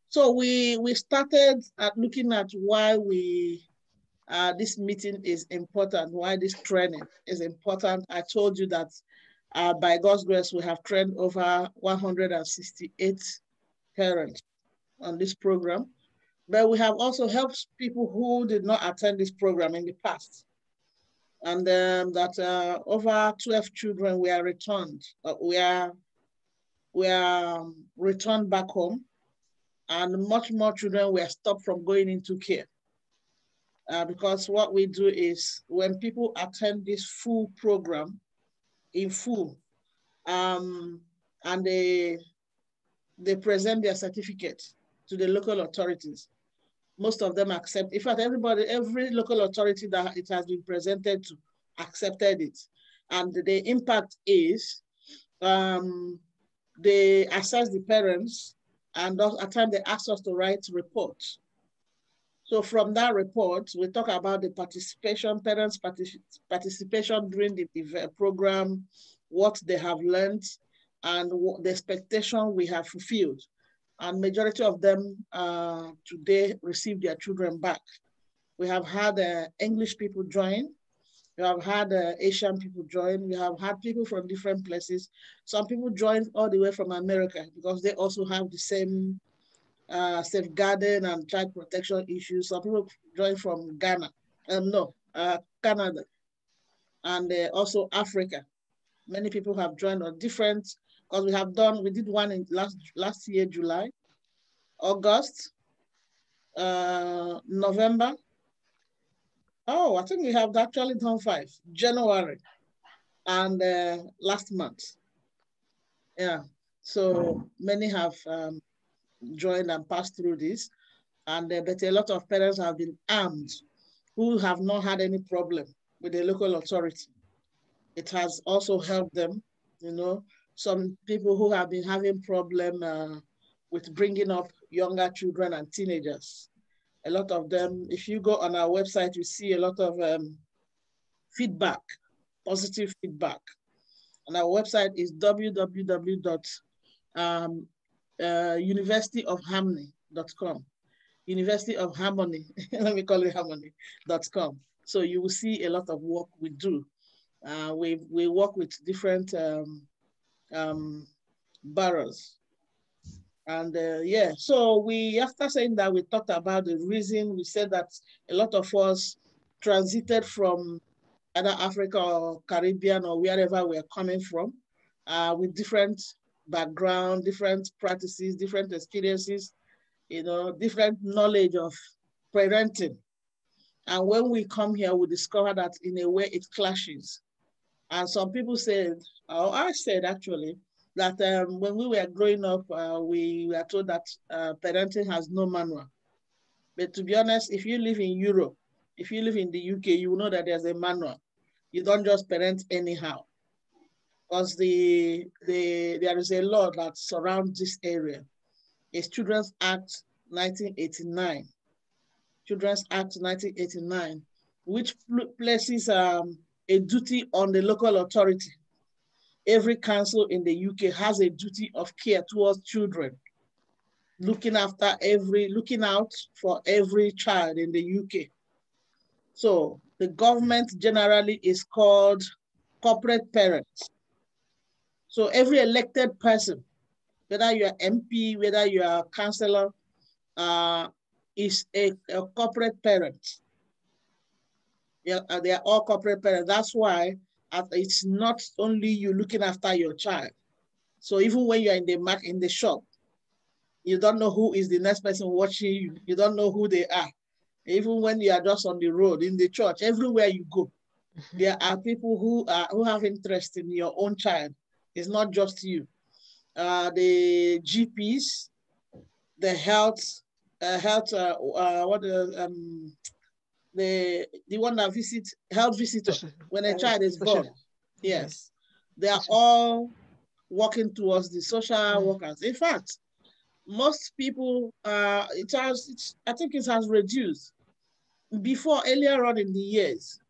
So we started at looking at why this meeting is important, why this training is important. I told you that by God's grace, we have trained over 168 parents on this program, but we have also helped people who did not attend this program in the past. And that over 12 children were returned, returned back home, and much more children were stopped from going into care. Because what we do is when people attend this full program in full, and they present their certificate to the local authorities, most of them accept. In fact, every local authority that it has been presented to accepted it. And the impact is they assess the parents, and at times they ask us to write reports. So from that report, we talk about the participation, parents' participation during the program, what they have learned, and the expectation we have fulfilled. And majority of them today receive their children back. We have had English people join. We have had Asian people join. We have had people from different places. Some people joined all the way from America because they also have the same safeguarding and child protection issues. Some people joined from Ghana, Canada, and also Africa. Many people have joined on different, because we did one in last year, July, August, November. Oh, I think we have actually done 5, January, and last month. Yeah, so many have joined and passed through this, and but a lot of parents have been armed who have not had any problem with the local authority. It has also helped them, some people who have been having problem with bringing up younger children and teenagers. A lot of them, if you go on our website, you see a lot of feedback, positive feedback. And our website is www.universityofharmony.com. University of Harmony, let me call it harmony.com. So you will see a lot of work we do. We work with different boroughs. And yeah, so after saying that, we talked about the reason. We said that a lot of us transited from either Africa or Caribbean or wherever we're coming from with different background, different practices, different experiences, different knowledge of parenting. And when we come here, we discover that in a way it clashes. And some people said, or I said actually, that when we were growing up, we were told that parenting has no manual. But to be honest, if you live in Europe, if you live in the UK, you will know that there's a manual. You don't just parent anyhow. Because there is a law that surrounds this area. It's Children's Act 1989. Children's Act 1989, which places a duty on the local authority. Every council in the UK has a duty of care towards children, looking out for every child in the UK. So the government generally is called corporate parents. So every elected person, whether you're MP, whether you're a councillor, is a corporate parent. Yeah, they are all corporate parents. That's why it's not only you looking after your child. So even when you're in the shop, you don't know who is the next person watching you. You don't know who they are. Even when you are just on the road, in the church, everywhere you go, there are people who have interest in your own child. It's not just you. The GPs, the the one that visits health visitor when a child is born. Yes, they are all working towards the social workers. In fact, most people, I think it has reduced. Before, earlier on in the years,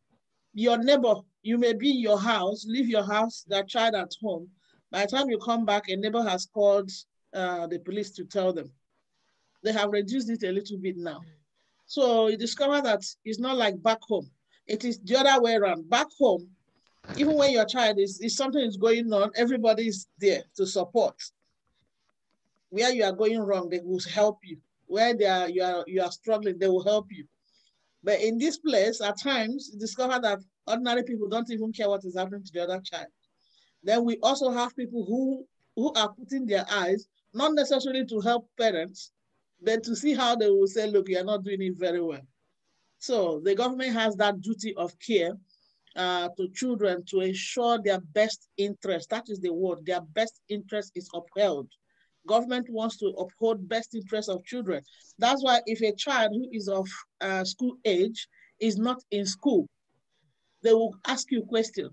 your neighbor, you may be in your house, leave your house, that child at home. By the time you come back, a neighbor has called the police to tell them. They have reduced it a little bit now. So you discover that it's not like back home. It is the other way around. Back home, even when your child is something is going on, everybody is there to support. Where you are going wrong, they will help you. Where you are struggling, they will help you. But in this place, at times, you discover that ordinary people don't even care what is happening to the other child. Then we also have people who are putting their eyes, not necessarily to help parents, but to see how they will say, look, you're not doing it very well. So the government has that duty of care to children to ensure their best interest. That is the word. Their best interest is upheld. Government wants to uphold best interest of children. That's why if a child who is of school age is not in school, they will ask you a question.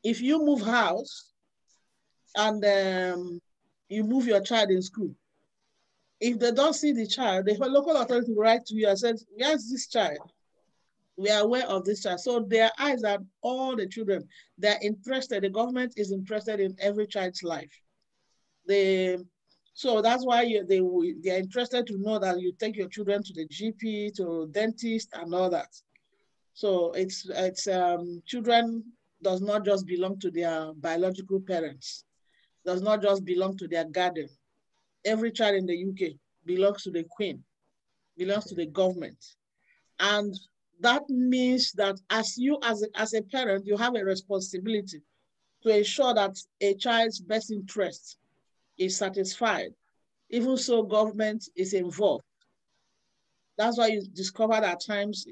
If you move house and you move your child in school, if they don't see the child, the local authority will write to you and say, where's this child? We are aware of this child. So their eyes are all the children. They're interested. The government is interested in every child's life. So that's why they're interested to know that you take your children to the GP, to dentist, and all that. So children does not just belong to their biological parents, does not just belong to their guardian. Every child in the UK belongs to the Queen, belongs to the government. And that means that as a parent, you have a responsibility to ensure that a child's best interest is satisfied. Even so, government is involved. That's why you discover that at times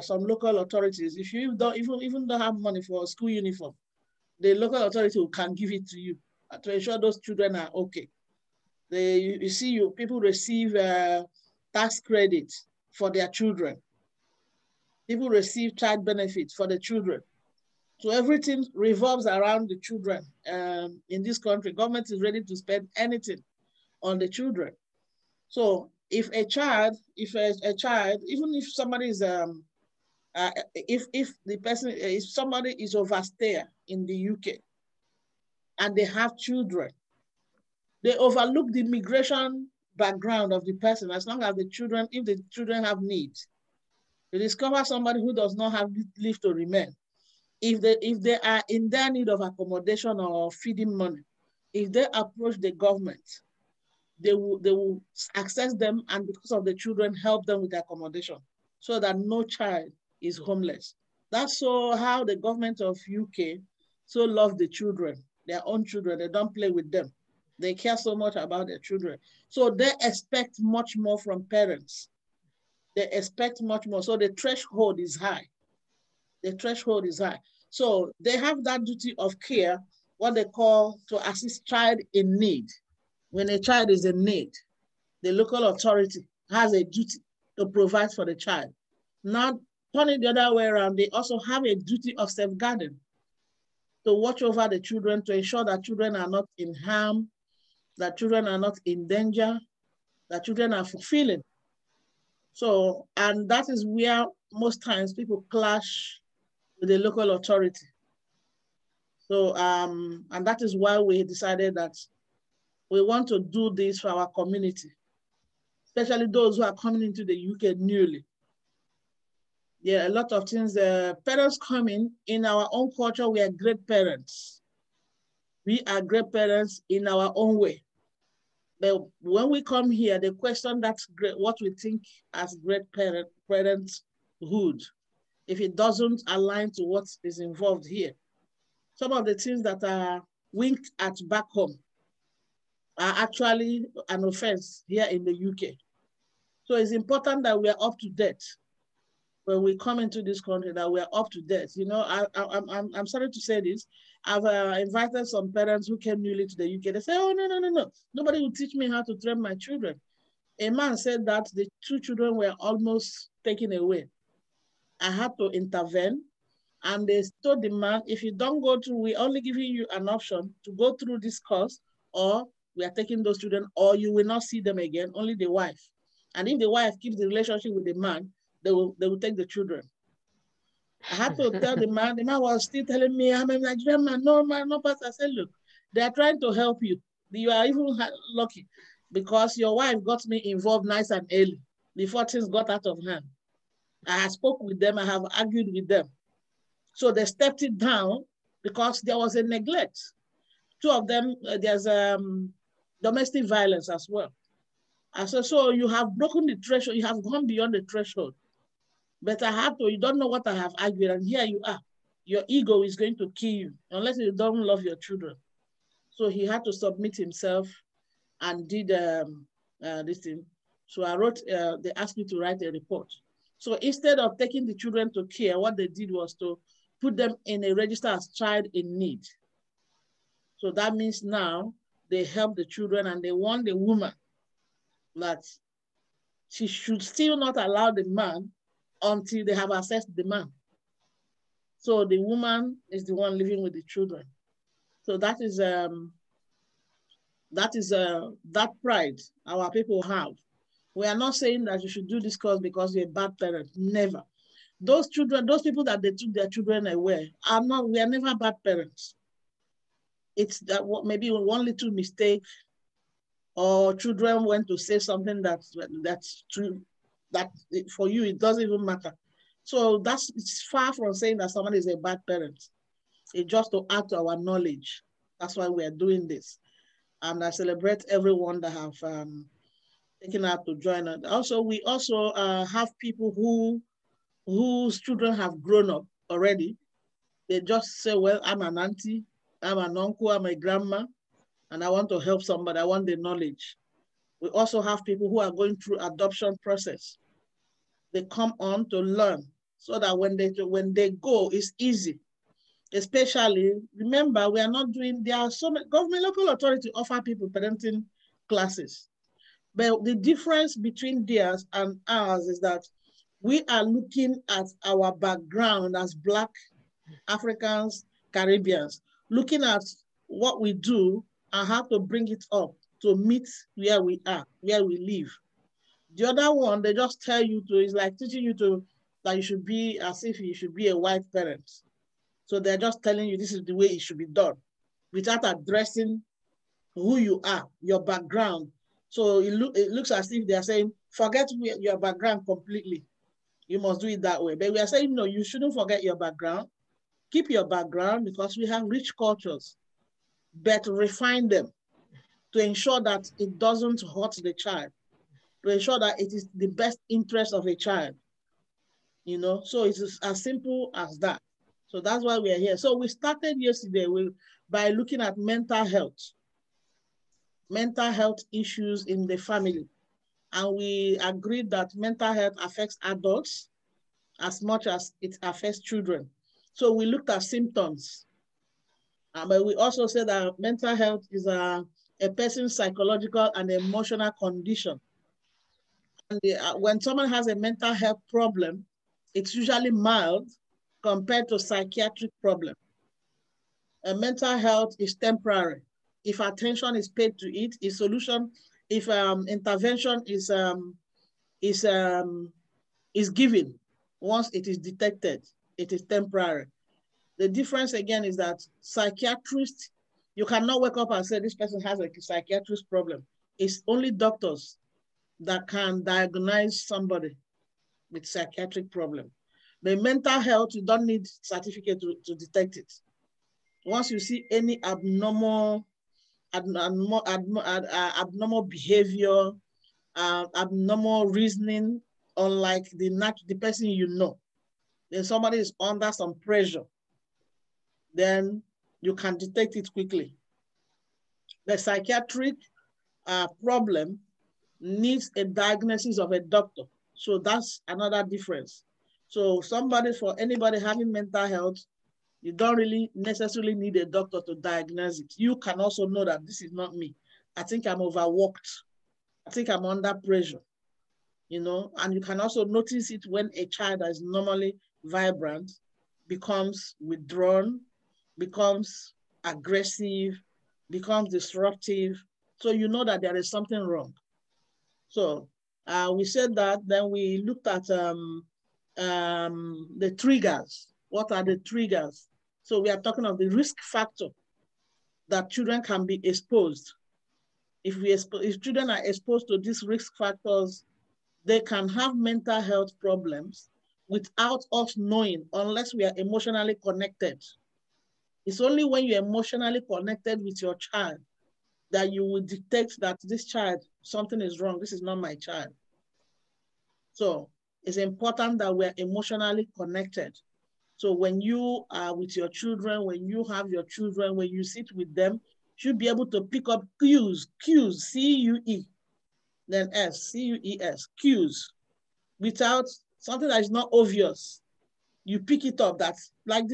some local authorities, if you don't even don't have money for a school uniform, the local authority can give it to you to ensure those children are okay. People receive tax credit for their children. People receive child benefits for the children. So everything revolves around the children. In this country, government is ready to spend anything on the children. So if a child, even if somebody is, if somebody is overstaying in the UK and they have children, they overlook the migration background of the person as long as if the children have needs. They discover somebody who does not have leave to remain. If they are in their need of accommodation or feeding money, if they approach the government, they will access them, and because of the children, help them with accommodation so that no child is homeless. That's how the government of UK so love the children, their own children. They don't play with them. They care so much about their children. So they expect much more from parents. They expect much more. So the threshold is high. The threshold is high. So they have that duty of care, what they call to assist child in need. When a child is in need, the local authority has a duty to provide for the child. Now, turn it the other way around, they also have a duty of safeguarding to watch over the children, to ensure that children are not in harm, that children are not in danger, that children are fulfilling. So, and that is where most times people clash with the local authority. So, and that is why we decided that we want to do this for our community, especially those who are coming into the UK newly. Yeah, a lot of things, parents coming in our own culture, we are great parents. We are great parents in our own way. But when we come here, the question that's great, what we think as great parenthood, if it doesn't align to what is involved here. Some of the things that are winked at back home are actually an offense here in the UK. So it's important that we are up to date when we come into this country, that we are up to date. You know, I'm sorry to say this. I've invited some parents who came newly to the UK. They say, oh, no. Nobody will teach me how to train my children. A man said that the 2 children were almost taken away. I had to intervene, and they told the man, if you don't go through, we're only giving you an option to go through this course, or we are taking those children, or you will not see them again, only the wife. And if the wife keeps the relationship with the man, they will take the children. I had to tell the man was still telling me, I'm a Nigerian man, no, pastor. I said, look, they are trying to help you. You are even lucky. because your wife got me involved nice and early before things got out of hand. I have spoke with them, I have argued with them. So they stepped it down because there was a neglect. Two of them, there's domestic violence as well. I said, so you have broken the threshold, you have gone beyond the threshold. But I have to, you don't know what I have argued, and here you are. Your ego is going to kill you unless you don't love your children. So he had to submit himself and did this thing. So I wrote, they asked me to write a report. So instead of taking the children to care, what they did was to put them in a register as child in need. So that means now they help the children and they warn the woman that she should still not allow the man until they have assessed the man. So the woman is the one living with the children. So that pride our people have. We are not saying that you should do this course because you're a bad parent. Never. Those children, those people that they took their children away we are never bad parents. It's that maybe one little mistake, or children went to say something that's true, that for you it doesn't even matter. So it's far from saying that someone is a bad parent. It's just to add to our knowledge. That's why we are doing this. And I celebrate everyone that have taken out to join us. Also, we also have people whose children have grown up already. They just say, well, I'm an auntie, I'm an uncle, I'm a grandma, and I want to help somebody, I want the knowledge. We also have people who are going through adoption process. They come on to learn so that when they go, it's easy. Especially, remember, we are not doing, there are so many, government, local authority offer people parenting classes. But the difference between theirs and ours is that we are looking at our background as Black Africans, Caribbeans, looking at what we do and how to bring it up to meet where we are, where we live. The other one, they just tell you to, it's like teaching you that you should be as if you should be a white parent. So they're just telling you this is the way it should be done without addressing who you are, your background. So it looks as if they're saying, forget your background completely. You must do it that way. But we are saying, no, you shouldn't forget your background. Keep your background because we have rich cultures, but refine them to ensure that it doesn't hurt the child, to ensure that it is the best interest of a child. You know, so it's as simple as that. So that's why we are here. So we started yesterday by looking at mental health issues in the family. And we agreed that mental health affects adults as much as it affects children. So we looked at symptoms. But we also said that mental health is a person's psychological and emotional condition. And when someone has a mental health problem, it's usually mild compared to psychiatric problem. Mental health is temporary. If attention is paid to it, if intervention is given, once it is detected, it is temporary. The difference again is that psychiatrists, you cannot wake up and say this person has a psychiatrist problem. It's only doctors that can diagnose somebody with psychiatric problem. But mental health, you don't need certificate to detect it. Once you see any abnormal behavior, abnormal reasoning, unlike the person you know, then somebody is under some pressure, then you can detect it quickly. The psychiatric problem needs a diagnosis of a doctor. So that's another difference. So for anybody having mental health, you don't really necessarily need a doctor to diagnose it. You can also know that this is not me. I think I'm overworked. I think I'm under pressure, you know, and you can also notice it when a child that is normally vibrant becomes withdrawn, becomes aggressive, becomes disruptive. So you know that there is something wrong. So we said that, then we looked at the triggers. What are the triggers? So we are talking of the risk factor that children can be exposed If children are exposed to these risk factors, they can have mental health problems without us knowing, unless we are emotionally connected. It's only when you're emotionally connected with your child that you will detect that this child, something is wrong. This is not my child. So it's important that we're emotionally connected. So when you are with your children, when you have your children, when you sit with them, you should be able to pick up cues, C-U-E, then S, C-U-E-S, cues, without something that is not obvious. You pick it up. That's like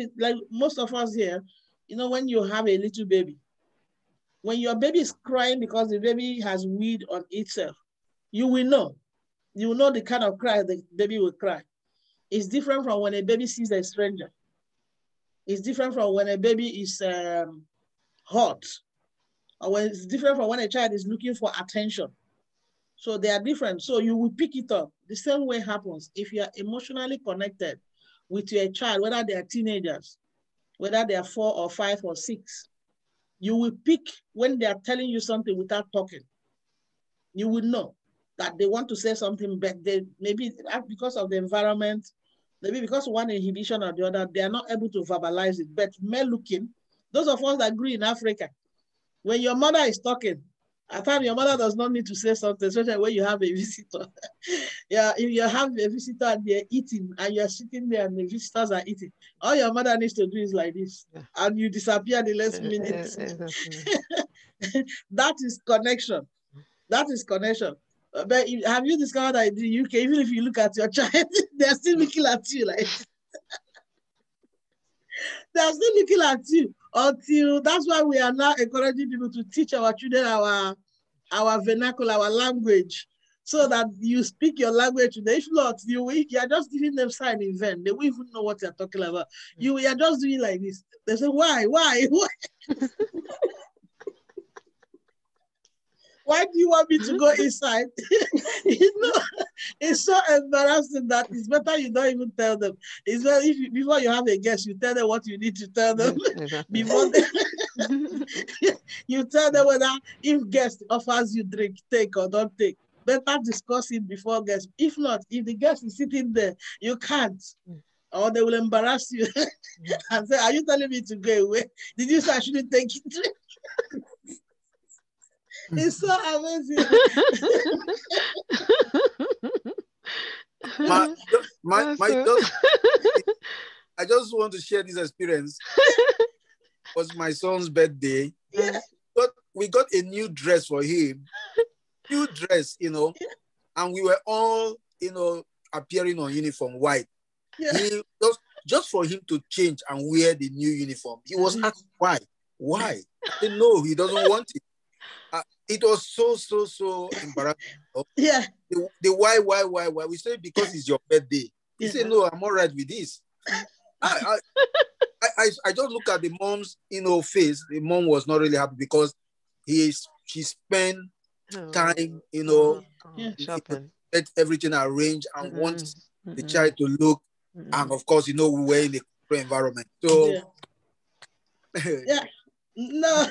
most of us here, you know, when you have a little baby, when your baby is crying because the baby has weed on itself, you will know. You will know the kind of cry the baby will cry. It's different from when a baby sees a stranger. It's different from when a baby is hot, or when it's different from when a child is looking for attention. So they are different. So you will pick it up. The same way happens if you are emotionally connected with your child, whether they are teenagers, whether they are 4 or 5 or 6. You will pick when they are telling you something without talking. You will know that they want to say something, but they maybe because of the environment, maybe because of one inhibition or the other, they are not able to verbalize it. But mere looking, those of us that grew in Africa, when your mother is talking, at times your mother does not need to say something, especially when you have a visitor. Yeah, if you have a visitor and they're eating and you're sitting there and the visitors are eating, all your mother needs to do is like this, and you disappear the last minute. That is connection. That is connection. But have you discovered that in the UK, even if you look at your child, they're still looking at you like they're still looking at you until that's why we are now encouraging people to teach our children our vernacular, our language, so that you speak your language to them. If not, you are just giving them sign in vain. They won't even know what you're talking about. You are just doing like this. They say, why? Why do you want me to go inside? It's so embarrassing that it's better you don't even tell them. It's better before you have a guest, you tell them what you need to tell them. Before you tell them whether if guest offers you drink, take or don't take. Better discuss it before guest. If not, if the guest is sitting there, you can't. Or they will embarrass you and say, are you telling me to go away? Did you say I shouldn't take it? It's so amazing. I just want to share this experience. It was my son's birthday. Yeah. But we got a new dress for him. New dress, and we were all, appearing on uniform, white. Yeah. He just for him to change and wear the new uniform. He was asked why. Why? I said, no, he doesn't want it. It was so embarrassing. Yeah. The why? We said because it's your birthday. He said, no, I'm all right with this. I just look at the mom's, face. The mom was not really happy because she spent time, shopping, get everything arranged and wants the child to look. And of course, we were in a environment. So yeah. No,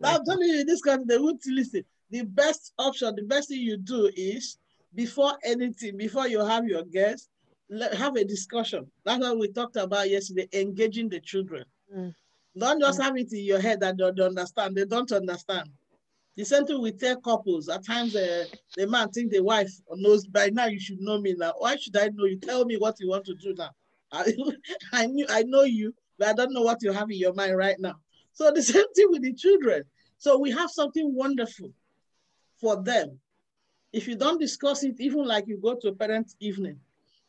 I'm telling you, in this country, they won't listen. The best option, the best thing you do is, before anything, before you have your guests, have a discussion. That's what we talked about yesterday, engaging the children. Don't just have it in your head that they don't understand. They don't understand. The same thing with tell couples. At times, the man thinks the wife knows, by now you should know me now. Why should I know you? Tell me what you want to do now. I know you, but I don't know what you have in your mind right now. So the same thing with the children. So we have something wonderful for them. If you don't discuss it, even like you go to a parent evening,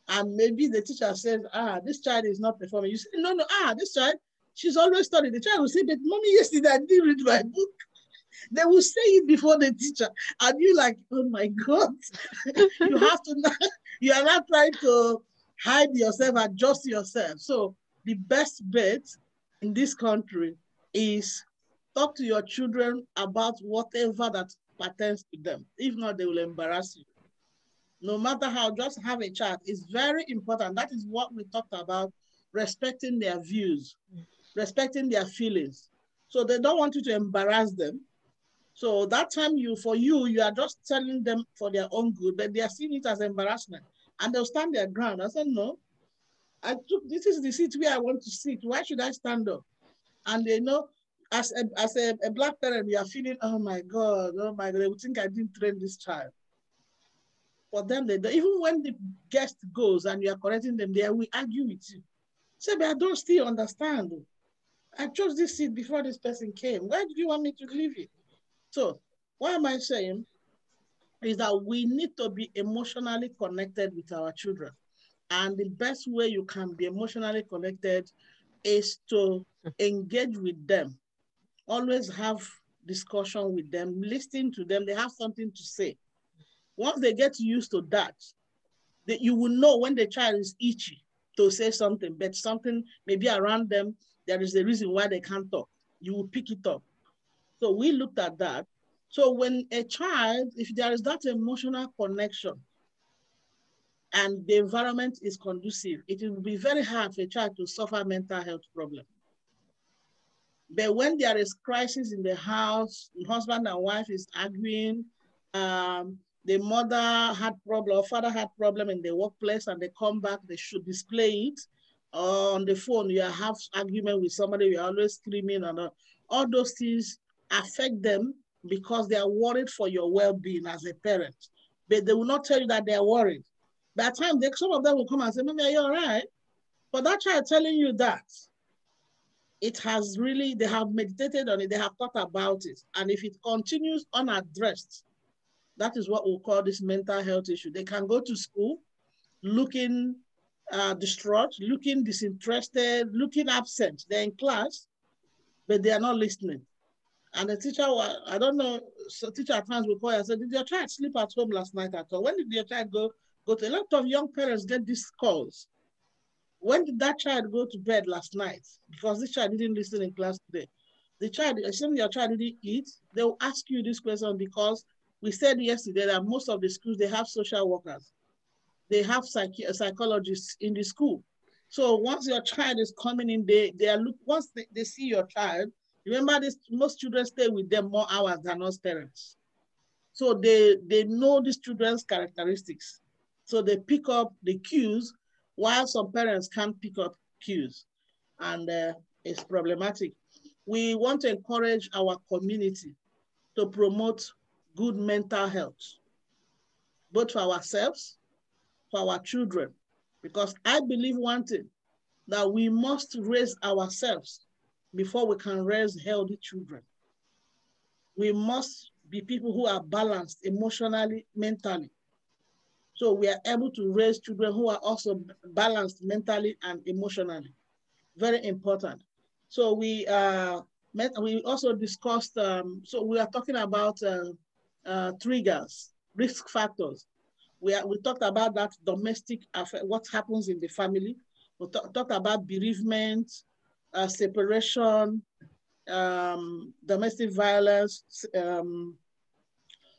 and maybe the teacher says, this child is not performing. You say, no, this child, she's always studying. The child will say, but mommy, yesterday I didn't read my book. They will say it before the teacher. And you like, oh my God. You are not trying to hide yourself, adjust yourself. So the best bet in this country is talk to your children about whatever that pertains to them. If not, they will embarrass you. No matter how, just have a chat. It's very important. That is what we talked about, respecting their views, respecting their feelings. So they don't want you to embarrass them. So that time for you are just telling them for their own good, but they are seeing it as embarrassment. And they'll stand their ground. I said, no, this is the seat where I want to sit. Why should I stand up? And they know, as a Black parent, you are feeling, oh my God, they would think I didn't train this child. For them, even when the guest goes and you are correcting them, they will argue with you. Say, but I don't still understand. I chose this seat before this person came. Why did you want me to leave it? So what am I saying? Is that we need to be emotionally connected with our children. And the best way you can be emotionally connected is to engage with them. Always have discussion with them, listen to them. They have something to say. Once they get used to that, you will know when the child is itchy to say something, but something maybe around them, there is a reason why they can't talk. You will pick it up. So we looked at that. So when a child, if there is that emotional connection and the environment is conducive, it will be very hard for a child to suffer mental health problem. But when there is crisis in the house, the husband and wife is arguing, the mother had problem, or father had problem in the workplace, and they come back, they should display it. On the phone, you have argument with somebody, you're always screaming, and all those things affect them because they are worried for your well-being as a parent. But they will not tell you that they are worried. By the time some of them will come and say, "Mommy, are you all right?" But that child telling you that, it has really, they have meditated on it, they have thought about it. And if it continues unaddressed, that is what we'll call this mental health issue. They can go to school looking distraught, looking disinterested, looking absent. They're in class, but they are not listening. And the teacher, I don't know, so teacher at times will call you and say, did your child sleep at home last night at all? When did your child go to? A lot of young parents get these calls. When did that child go to bed last night? Because this child didn't listen in class today. The child, assuming your child didn't eat, they'll ask you this question because we said yesterday that most of the schools, they have social workers. They have psychologists in the school. So once your child is coming in, once they see your child, remember this, most children stay with them more hours than us parents. So they know these children's characteristics. So they pick up the cues while some parents can't pick up cues. And it's problematic. We want to encourage our community to promote good mental health, both for ourselves, for our children. Because I believe one thing, that we must raise ourselves before we can raise healthy children. We must be people who are balanced emotionally, mentally. So we are able to raise children who are also balanced mentally and emotionally. Very important. So we also discussed, so we are talking about triggers, risk factors. We talked about that domestic affair, what happens in the family. We talked about bereavement, separation, domestic violence.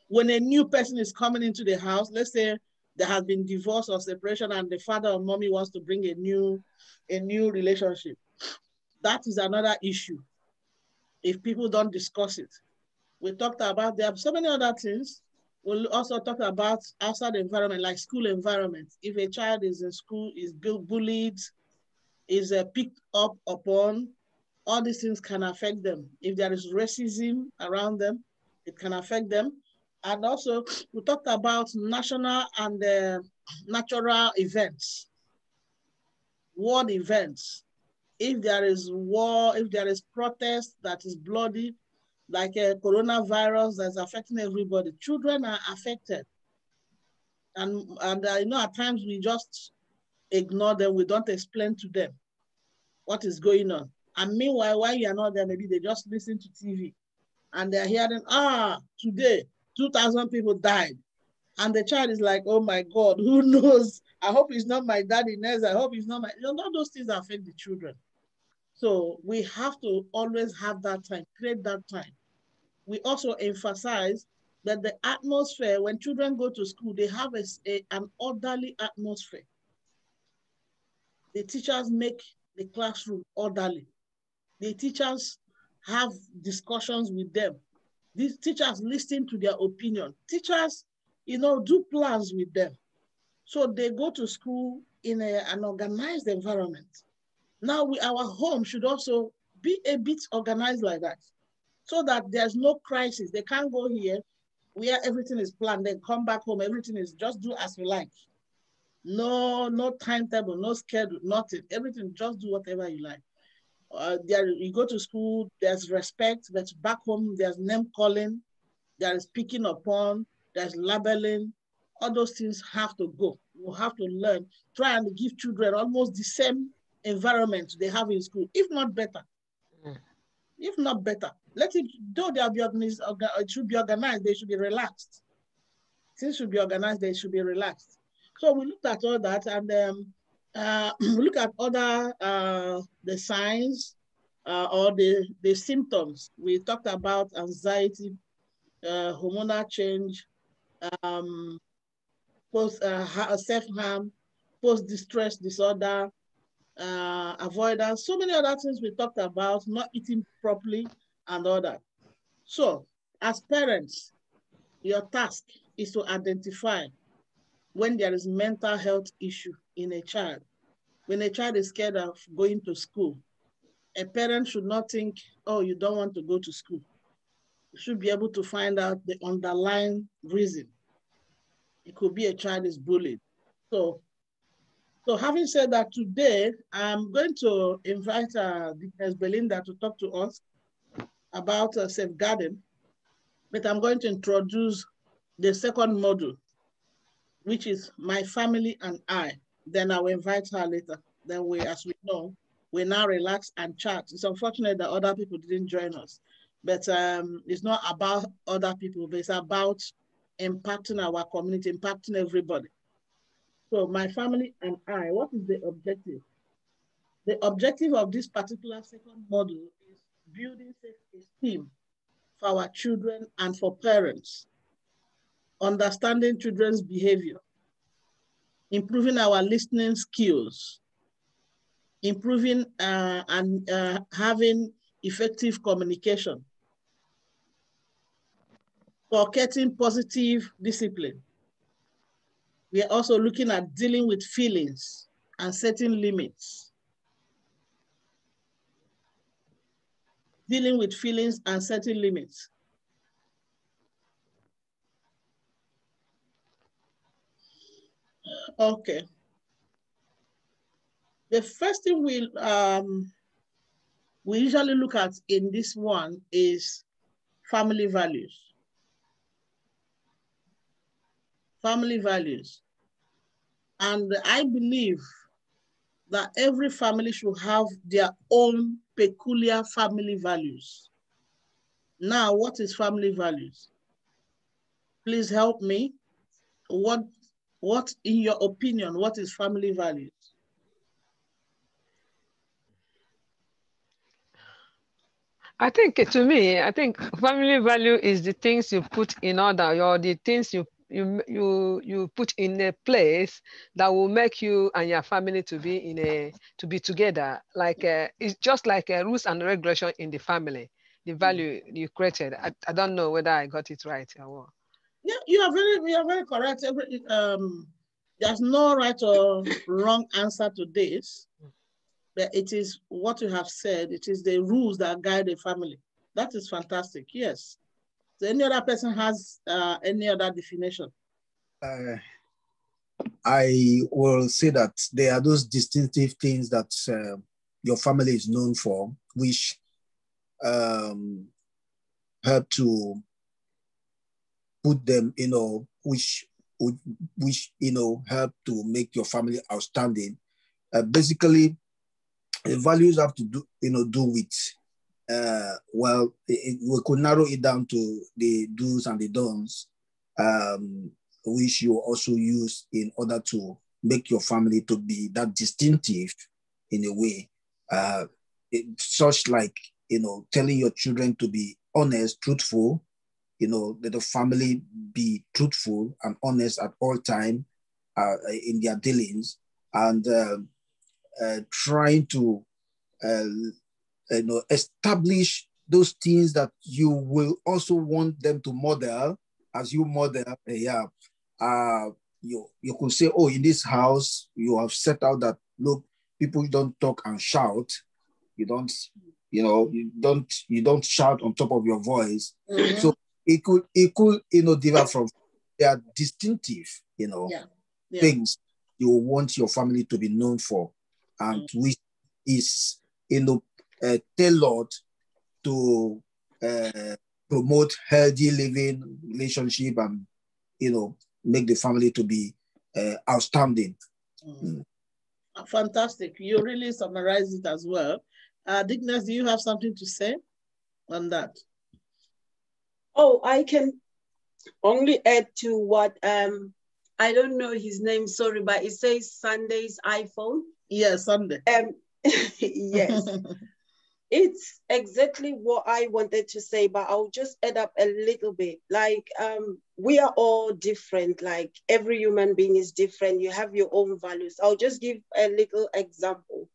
When a new person is coming into the house, let's say there has been divorce or separation and the father or mommy wants to bring a new relationship. That is another issue if people don't discuss it. We talked about, there are so many other things. We'll also talk about outside environment, like school environment. If a child is in school, is bullied, is picked up upon, all these things can affect them. If there is racism around them, it can affect them. And also, we talked about national and natural events, world events. If there is war, if there is protest that is bloody, like a coronavirus that's affecting everybody, children are affected. And at times we just ignore them. We don't explain to them what is going on. And meanwhile, while you are not there, maybe they just listen to TV and they're hearing, today, 2,000 people died. And the child is like, oh my God, who knows? I hope it's not my daddy next. I hope it's not my, all those things affect the children. So we have to always have that time, create that time. We also emphasize that the atmosphere, when children go to school, they have an orderly atmosphere. The teachers make the classroom orderly. The teachers have discussions with them. These teachers listen to their opinion. Teachers, do plans with them. So they go to school in an organized environment. Now our home should also be a bit organized like that, so that there's no crisis. They can't go here where everything is planned, then come back home, everything is just do as you like. No timetable, no schedule, nothing. Everything, just do whatever you like. You go to school, there's respect, but back home, there's name calling, there is picking upon, there's labeling. All those things have to go. You have to learn, try and give children almost the same environment they have in school, if not better. If not better. Let it, though they'll be organized, it should be organized, they should be relaxed. Things should be organized, they should be relaxed. So we looked at all that, and we look at other, the signs or the symptoms. We talked about anxiety, hormonal change, self-harm, post-distress disorder, avoidance, so many other things we talked about, not eating properly and all that. So as parents, your task is to identify when there is mental health issue in a child. When a child is scared of going to school, a parent should not think, oh, you don't want to go to school. You should be able to find out the underlying reason. It could be a child is bullied. So having said that, today, I'm going to invite Ms. Belinda to talk to us about safeguarding, but I'm going to introduce the second module, which is My Family and I. Then I will invite her later. Then as we know, we now relax and chat. It's unfortunate that other people didn't join us, but it's not about other people, but it's about impacting our community, impacting everybody. So My Family and I, what is the objective? The objective of this particular second module is building self-esteem for our children and for parents, understanding children's behavior, improving our listening skills, improving and having effective communication, inculcating positive discipline. We are also looking at dealing with feelings and setting limits. Dealing with feelings and setting limits. Okay. The first thing we usually look at in this one is family values. Family values. And I believe that every family should have their own peculiar family values. Now, what is family values? Please help me. What, in your opinion, what is family values? I think to me, I think family value is the things you put in order, or the things you put in a place that will make you and your family to be together. Like it's just like a rules and regulation in the family. The value you created. I don't know whether I got it right or what. Yeah, you are very correct. There's no right or wrong answer to this. But it is what you have said. It is the rules that guide a family. That is fantastic. Yes. So any other person has any other definition? I will say that there are those distinctive things that your family is known for, which help to put them, which help to make your family outstanding. Basically, the values have to do with, we could narrow it down to the do's and the don'ts, which you also use in order to make your family to be that distinctive in a way. Such like, telling your children to be honest, truthful, that the family be truthful and honest at all time in their dealings, and trying to establish those things that you will also want them to model as you model. You could say, oh, in this house, you have set out that, look, people don't talk and shout. You don't, you don't shout on top of your voice. Mm-hmm. So it could, differ from their distinctive, things you want your family to be known for, and which is, tailored to promote healthy living, relationship, and, make the family to be outstanding. Fantastic. You really summarized it as well. Dignas, do you have something to say on that? Oh, I can only add to what, I don't know his name, sorry, but it says Sunday's iPhone. Yes, Sunday. Yes. It's exactly what I wanted to say, but I'll just add up a little bit. Like, we are all different. Like, every human being is different. You have your own values. I'll just give a little example.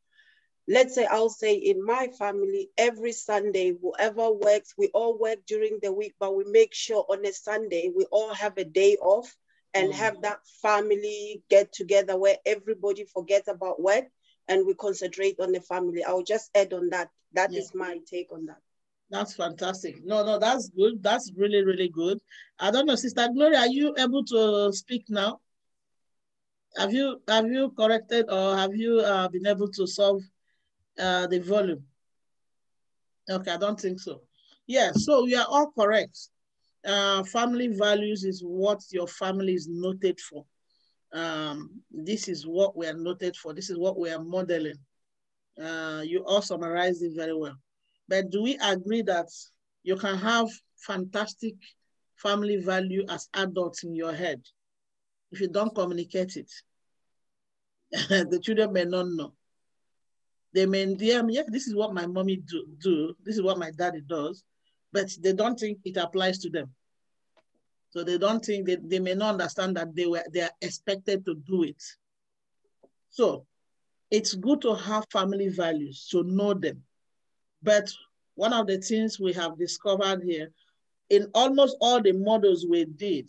Let's say, I'll say in my family, every Sunday, whoever works, we all work during the week, but we make sure on a Sunday, we all have a day off and have that family get together where everybody forgets about work and we concentrate on the family. I'll just add on that. That is my take on that. That's fantastic. No, that's good. That's really, really good. I don't know, Sister Gloria, are you able to speak now? Have you corrected, or have you been able to solve the volume? Okay, I don't think so. Yeah, so we are all correct. Family values is what your family is noted for. This is what we are noted for. This is what we are modeling. You all summarized it very well. But do we agree that you can have fantastic family value as adults in your head? If you don't communicate it, the children may not know. They may DM, yeah, this is what my mommy do. This is what my daddy does, but they don't think it applies to them. So they don't think that they may not understand that they are expected to do it. So it's good to have family values, to know them. But one of the things we have discovered here, in almost all the models we did,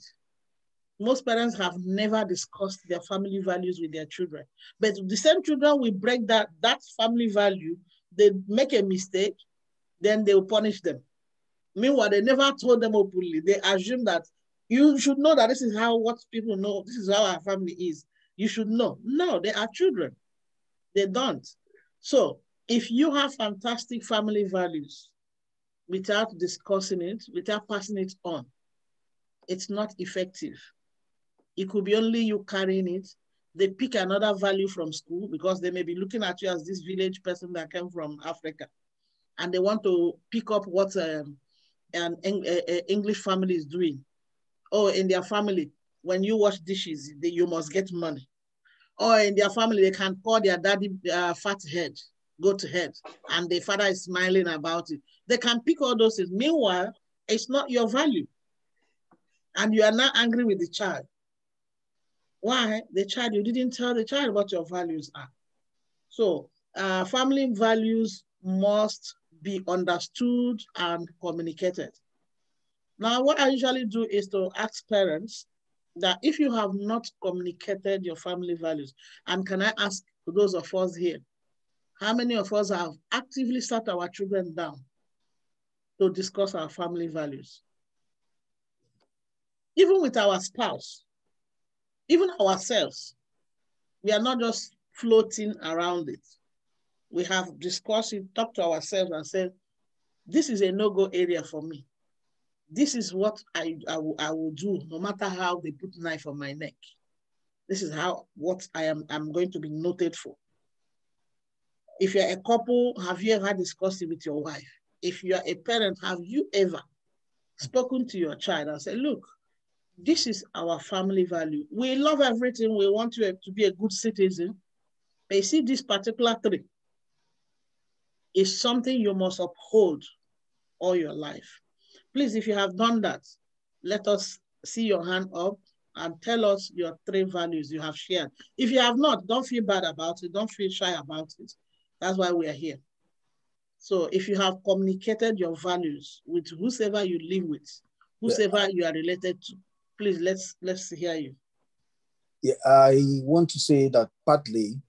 most parents have never discussed their family values with their children. But the same children will break that family value, they make a mistake, then they will punish them. Meanwhile, they never told them openly. They assume that you should know that this is how what people know, this is how our family is. You should know. No, they are children. They don't. So if you have fantastic family values without discussing it, without passing it on, it's not effective. It could be only you carrying it. They pick another value from school because they may be looking at you as this village person that came from Africa, and they want to pick up what an English family is doing. Or in their family, when you wash dishes, you must get money. Or in their family, they can call their daddy fat head, goat head, and the father is smiling about it. They can pick all those things. Meanwhile, it's not your value. And you are now angry with the child. Why? You didn't tell the child what your values are. So family values must be understood and communicated. Now, what I usually do is to ask parents that if you have not communicated your family values, and can I ask those of us here, how many of us have actively sat our children down to discuss our family values? Even with our spouse, even ourselves, we are not just floating around it. We have discussed it, talked to ourselves and said, this is a no-go area for me. This is what I will do, no matter how they put a knife on my neck. This is what I'm going to be noted for. If you're a couple, have you ever discussed it with your wife? If you're a parent, have you ever spoken to your child and said, look, this is our family value. We love everything. We want you to be a good citizen. But you see, this particular three is something you must uphold all your life. Please, if you have done that, let us see your hand up and tell us your three values you have shared. If you have not, don't feel bad about it. Don't feel shy about it. That's why we are here. So if you have communicated your values with whosoever you live with, whosoever you are related to, please let's hear you. Yeah, I want to say that partly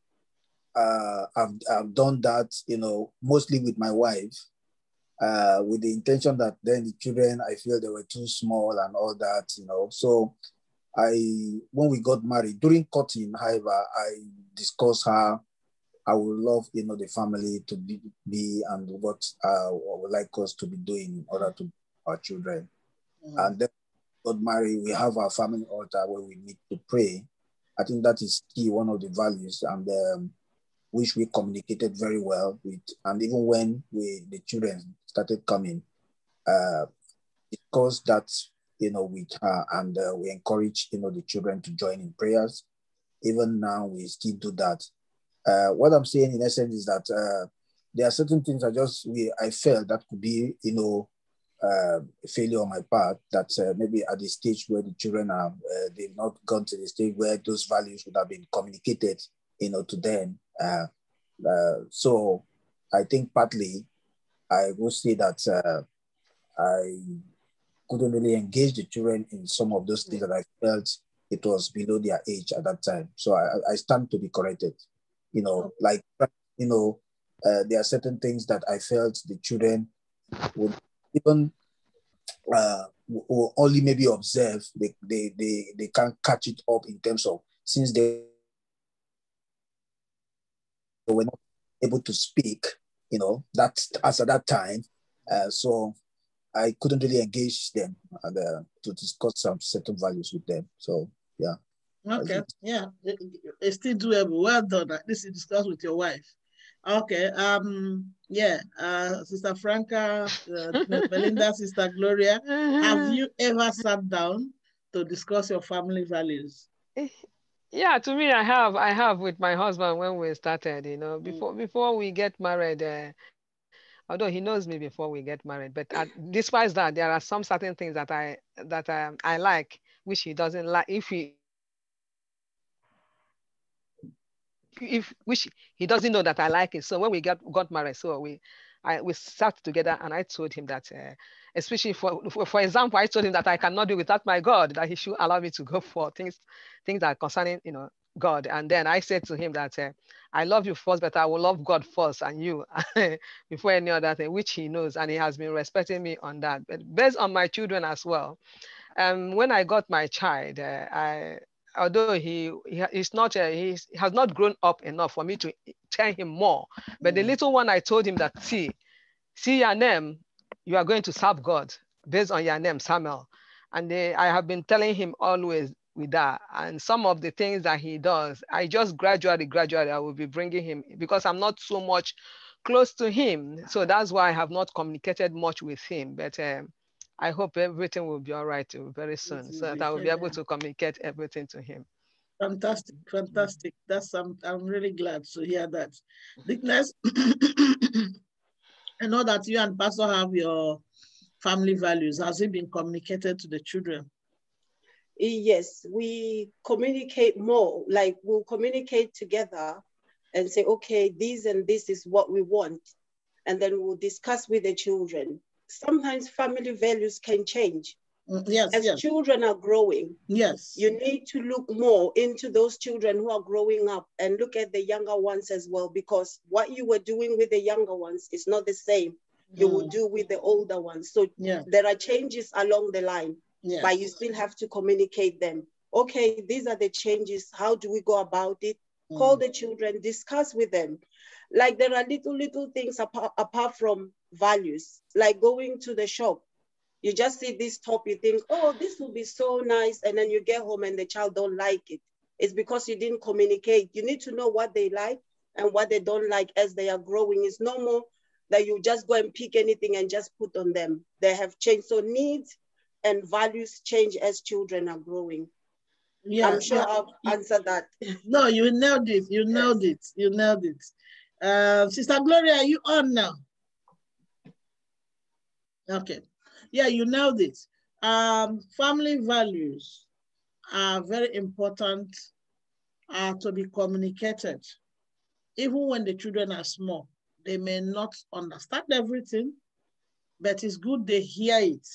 I've done that, mostly with my wife, with the intention that then the children, I feel they were too small and all that, So when we got married, during courting, however, I discussed how I would love, the family to be and what I would like us to be doing in order to our children. And then got married, we have our family altar where we meet to pray. I think that is key, one of the values, and which we communicated very well with. And even when the children started coming, discussed that, with her, and we encourage, the children to join in prayers. Even now, we still do that. What I'm saying in essence is that there are certain things I felt that could be, a failure on my part, that maybe at the stage where the children are, they've not gone to the stage where those values would have been communicated, to them. So I think partly I will say that I couldn't really engage the children in some of those things that I felt it was below their age at that time. So I stand to be corrected. Like, there are certain things that I felt the children would even will only maybe observe. They can't catch it up in terms of, since they were not able to speak, that as at that time. So I couldn't really engage them to discuss some certain values with them. So yeah. Okay, yeah, it's still doable. Well done. This is discussed with your wife. Okay, yeah, Sister Franca, Melinda, Sister Gloria, have you ever sat down to discuss your family values? Yeah, to me, I have with my husband when we started, before we get married, although he knows me before we get married, but despite that, there are some certain things that I like, which he doesn't like. If which he doesn't know that I like it. So when we got married, so we sat together, and I told him that, especially for example, I told him that I cannot do without my God, that he should allow me to go for things that are concerning, God. And then I said to him that, I love you first, but I will love God first and you before any other thing, which he knows, and he has been respecting me on that. But based on my children as well, when I got my child, although he's not he has not grown up enough for me to tell him more, but the little one, I told him that, see your name, you are going to serve God based on your name, Samuel. And I have been telling him always with that. And some of the things that he does, I just gradually I will be bringing him, because I'm not so much close to him. So that's why I have not communicated much with him. But I hope everything will be all right very soon, so that I will be able to communicate everything to him. Fantastic, fantastic. I'm really glad to hear that. Dickness, I know that you and Pastor have your family values. Has it been communicated to the children? Yes, we communicate more. Like, we'll communicate together and say, okay, this and this is what we want. And then we'll discuss with the children. Sometimes family values can change. Yes, as yes. children are growing. Yes. You need to look more into those children who are growing up and look at the younger ones as well, because what you were doing with the younger ones is not the same you will do with the older ones. So there are changes along the line, but you still have to communicate them. Okay, these are the changes. How do we go about it? Call the children, discuss with them. Like, there are little things apart from values, like going to the shop. You just see this top, you think, oh, this will be so nice. And then you get home and the child don't like it. It's because you didn't communicate. You need to know what they like and what they don't like as they are growing. It's normal that you just go and pick anything and just put on them. They have changed. So needs and values change as children are growing. Yeah, I'm sure I've answered that. No, you nailed it. You nailed it. You nailed it. Sister Gloria, are you on now? Okay. Yeah, you nailed it. Family values are very important to be communicated. Even when the children are small, They may not understand everything, but it's good they hear it.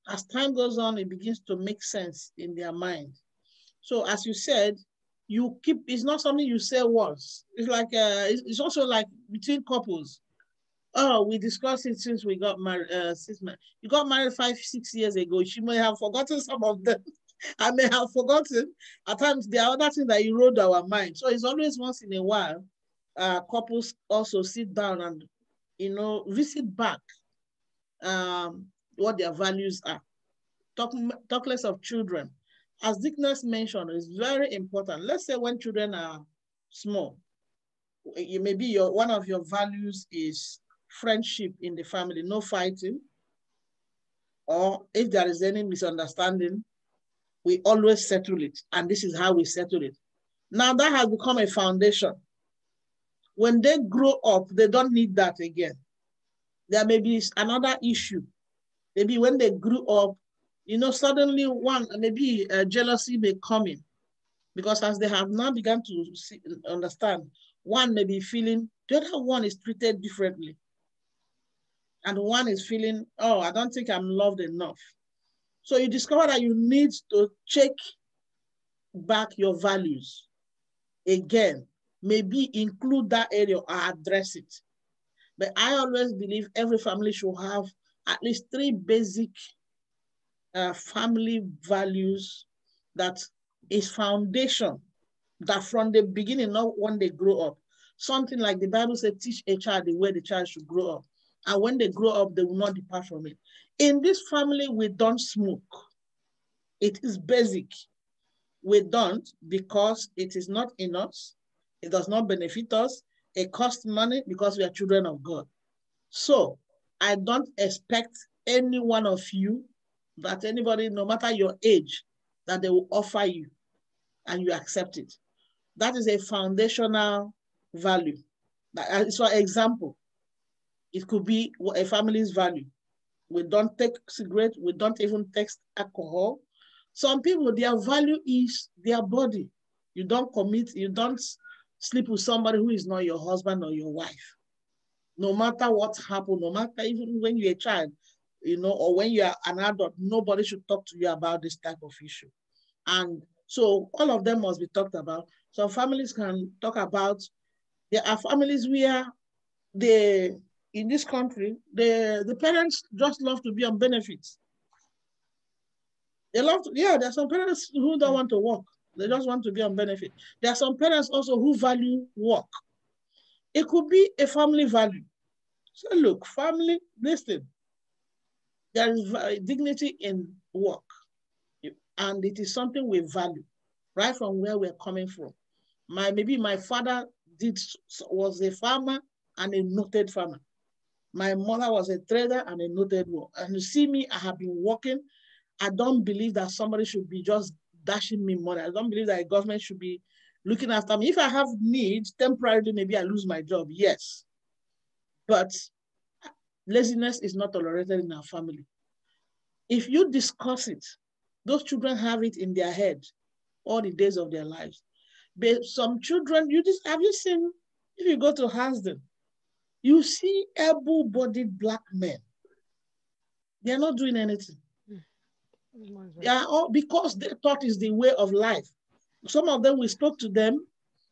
As time goes on, it begins to make sense in their mind. So as you said, you keep, it's not something you say once. It's like, it's also like between couples. Oh, we discussed it since we got married. You got married 5-6 years ago. She may have forgotten some of them. I may have forgotten. At times, there are other things that erode our mind. So it's always once in a while, couples also sit down and, visit back what their values are. Talk less of children. As Dickness mentioned, it's very important. Let's say when children are small, maybe one of your values is friendship in the family, no fighting, or if there is any misunderstanding, we always settle it, and this is how we settle it. Now that has become a foundation. When they grow up, they don't need that again. There may be another issue. Maybe when they grew up, suddenly maybe jealousy may come in, because as they have now begun to understand, one may be feeling, the other one is treated differently. And one is feeling, oh, I don't think I'm loved enough. So you discover that you need to check back your values again, maybe include that area or address it. But I always believe every family should have at least 3 basic family values that is foundation, that from the beginning, not when they grow up. Something like the Bible said, teach a child the way the child should grow up. And when they grow up, they will not depart from it. In this family, we don't smoke. It is basic. We don't because it is not in us. It does not benefit us. It costs money because we are children of God. So I don't expect any one of you, that anybody, no matter your age, that they will offer you and you accept it. That is a foundational value. So example, it could be a family's value. We don't take cigarettes. We don't even take alcohol. Some people, their value is their body. You don't sleep with somebody who is not your husband or your wife. No matter what happened, no matter even when you're a child, or when you are an adult, nobody should talk to you about this type of issue. And so all of them must be talked about. So families can talk about, there are families where in this country, the parents just love to be on benefits. They love to, there are some parents who don't want to work. They just want to be on benefit. There are some parents also who value work. It could be a family value. So look, family, listen, there is dignity in work. And it is something we value, right from where we're coming from. Maybe my father was a farmer and a noted farmer. My mother was a trader and a noted one. And you see me, I have been working. I don't believe that somebody should be just dashing me money. I don't believe that a government should be looking after me. If I have needs, temporarily, maybe I lose my job, yes. But laziness is not tolerated in our family. If you discuss it, those children have it in their head all the days of their lives. But some children, have you seen, if you go to Hasden, you see able-bodied Black men. They're not doing anything. They are all, because they thought it's the way of life. Some of them, we spoke to them,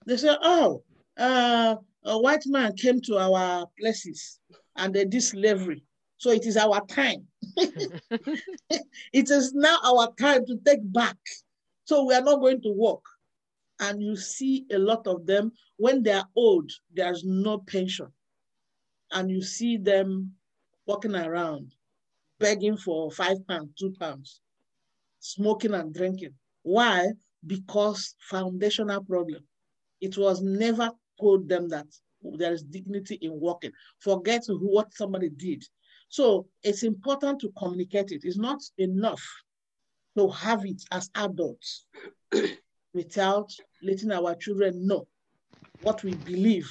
they say, oh, a white man came to our places and they did slavery. So it is our time. It is now our time to take back. So we are not going to work. And you see a lot of them, when they are old, there's no pension. And you see them walking around, begging for £5, £2, smoking and drinking. Why? Because foundational problem. It was never told them that there is dignity in working. Forget what somebody did. So it's important to communicate it. It's not enough to have it as adults without letting our children know what we believe,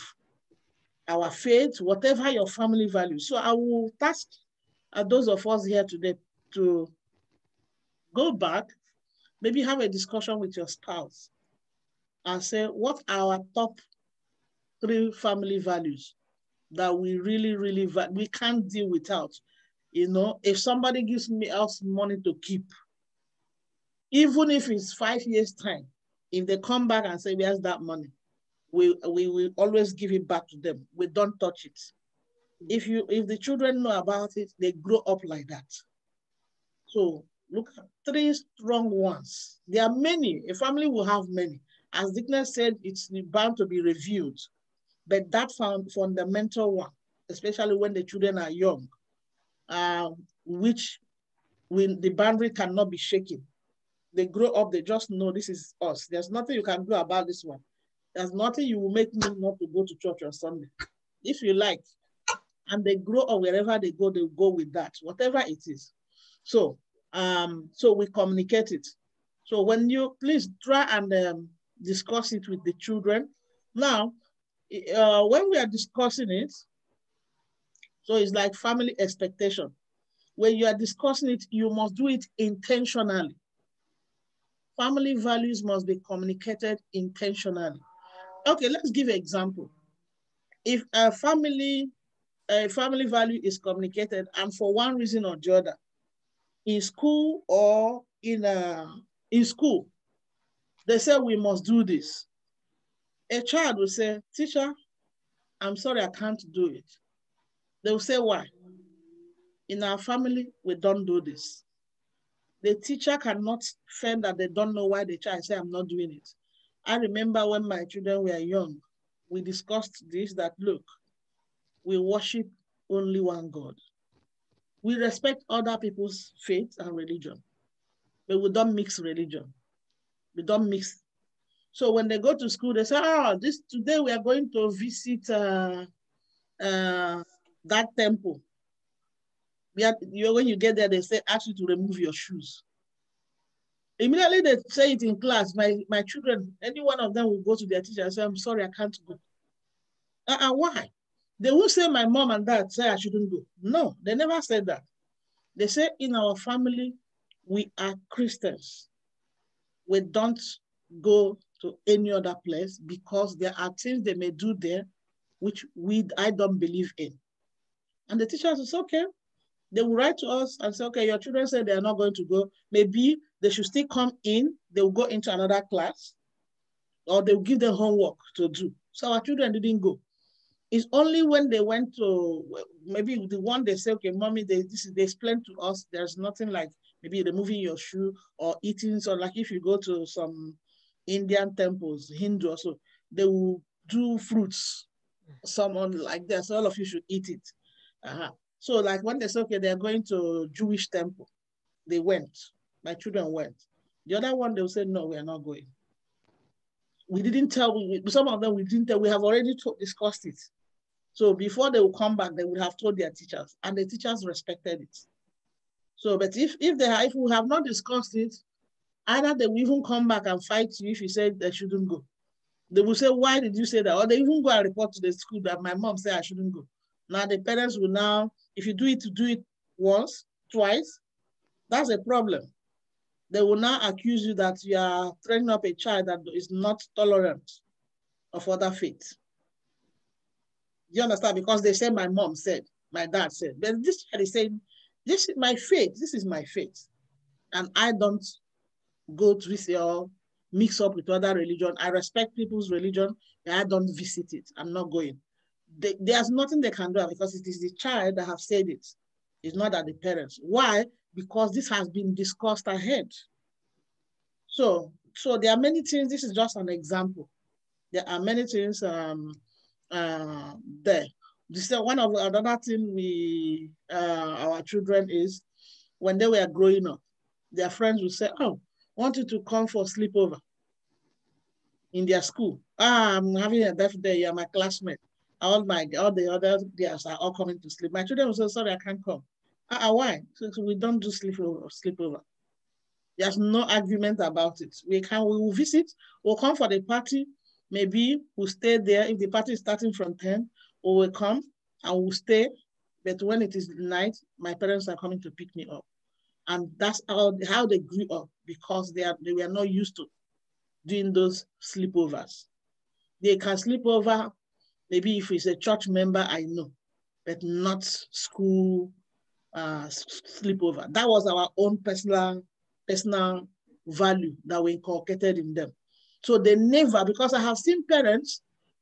our faith, whatever your family values. So I will task those of us here today to go back, maybe have a discussion with your spouse and say, what are our top 3 family values? that we really, we can't deal without. You know, if somebody gives me us money to keep, even if it's 5 years time, if they come back and say, where's that money? We will always give it back to them. We don't touch it. If the children know about it, they grow up like that. So look at 3 strong ones. There are many. A family will have many. As Dickness said, it's bound to be reviewed. But that fundamental one, especially when the children are young, which when the boundary cannot be shaken. They grow up, they just know this is us. There's nothing you can do about this one. There's nothing you will make me not to go to church on Sunday. If you like, and they grow up wherever they go with that, whatever it is. So, so we communicate it. So when you please try and discuss it with the children. Now, when we are discussing it, so it's like family expectation. When you are discussing it, you must do it intentionally. Family values must be communicated intentionally. Okay, let's give an example. If a family value is communicated and for one reason or the other, in school or in school, they say we must do this. A child will say, teacher, I'm sorry, I can't do it. They will say, why? In our family, we don't do this. The teacher cannot feel that they don't know why the child say, I'm not doing it. I remember when my children were young, we discussed this, that look, we worship only one God. We respect other people's faith and religion, but we don't mix religion. We don't mix. So when they go to school, they say, today we are going to visit that temple. When you get there, they say, ask you to remove your shoes. Immediately they say it in class, my children, any one of them will go to their teacher and say, I'm sorry, I can't go. Why? They won't say my mom and dad say I shouldn't go. No, they never said that. They say in our family, we are Christians. We don't go to any other place because there are things they may do there which I don't believe in. And the teachers will say, okay. They will write to us and say, okay, your children say they are not going to go. Maybe they should still come in. They will go into another class or they will give them homework to do. So our children didn't go. It's only when they went to, maybe the one they say, okay, mommy, they explained to us, there's nothing like maybe removing your shoe or eating. So like if you go to some Indian temples, Hindu or so, they will do fruits, someone like that. So all of you should eat it. So like when they said, okay, they're going to Jewish temple, they went. My children went. The other one, they'll say, no, we are not going. We didn't tell, some of them we didn't tell, we have already discussed it. So before they will come back, they would have told their teachers and the teachers respected it. So, but if we have not discussed it, either they will even come back and fight you if you said they shouldn't go. They will say, why did you say that? Or they even go and report to the school that my mom said I shouldn't go. Now the parents will now, if you do it once, twice, that's a problem. They will now accuse you that you are training up a child that is not tolerant of other faiths. Do you understand? Because they say my mom said, my dad said. But this child is saying, this is my faith, this is my faith. And I don't go to this or mix up with other religion. I respect people's religion, and I don't visit it. I'm not going. There's nothing they can do because it is the child that have said it. It's not that the parents. Why? Because this has been discussed ahead. So there are many things. This is just an example. There are many things there. This is one of another thing our children is when they were growing up, their friends will say, "Oh, I want you to come for sleepover in their school. I'm having a birthday. You're my classmate. All the other girls are all coming to sleep. My children will say, sorry, I can't come. Why? So we don't do sleepover. There's no argument about it. We will visit, we'll come for the party. Maybe we'll stay there. If the party is starting from 10, we will come and we'll stay. But when it is night, my parents are coming to pick me up. And that's how they grew up because they were not used to doing those sleepovers. They can sleep over Maybe if it's a church member, I know, but not school sleepover. That was our own personal value that we inculcated in them. So they never, because I have seen parents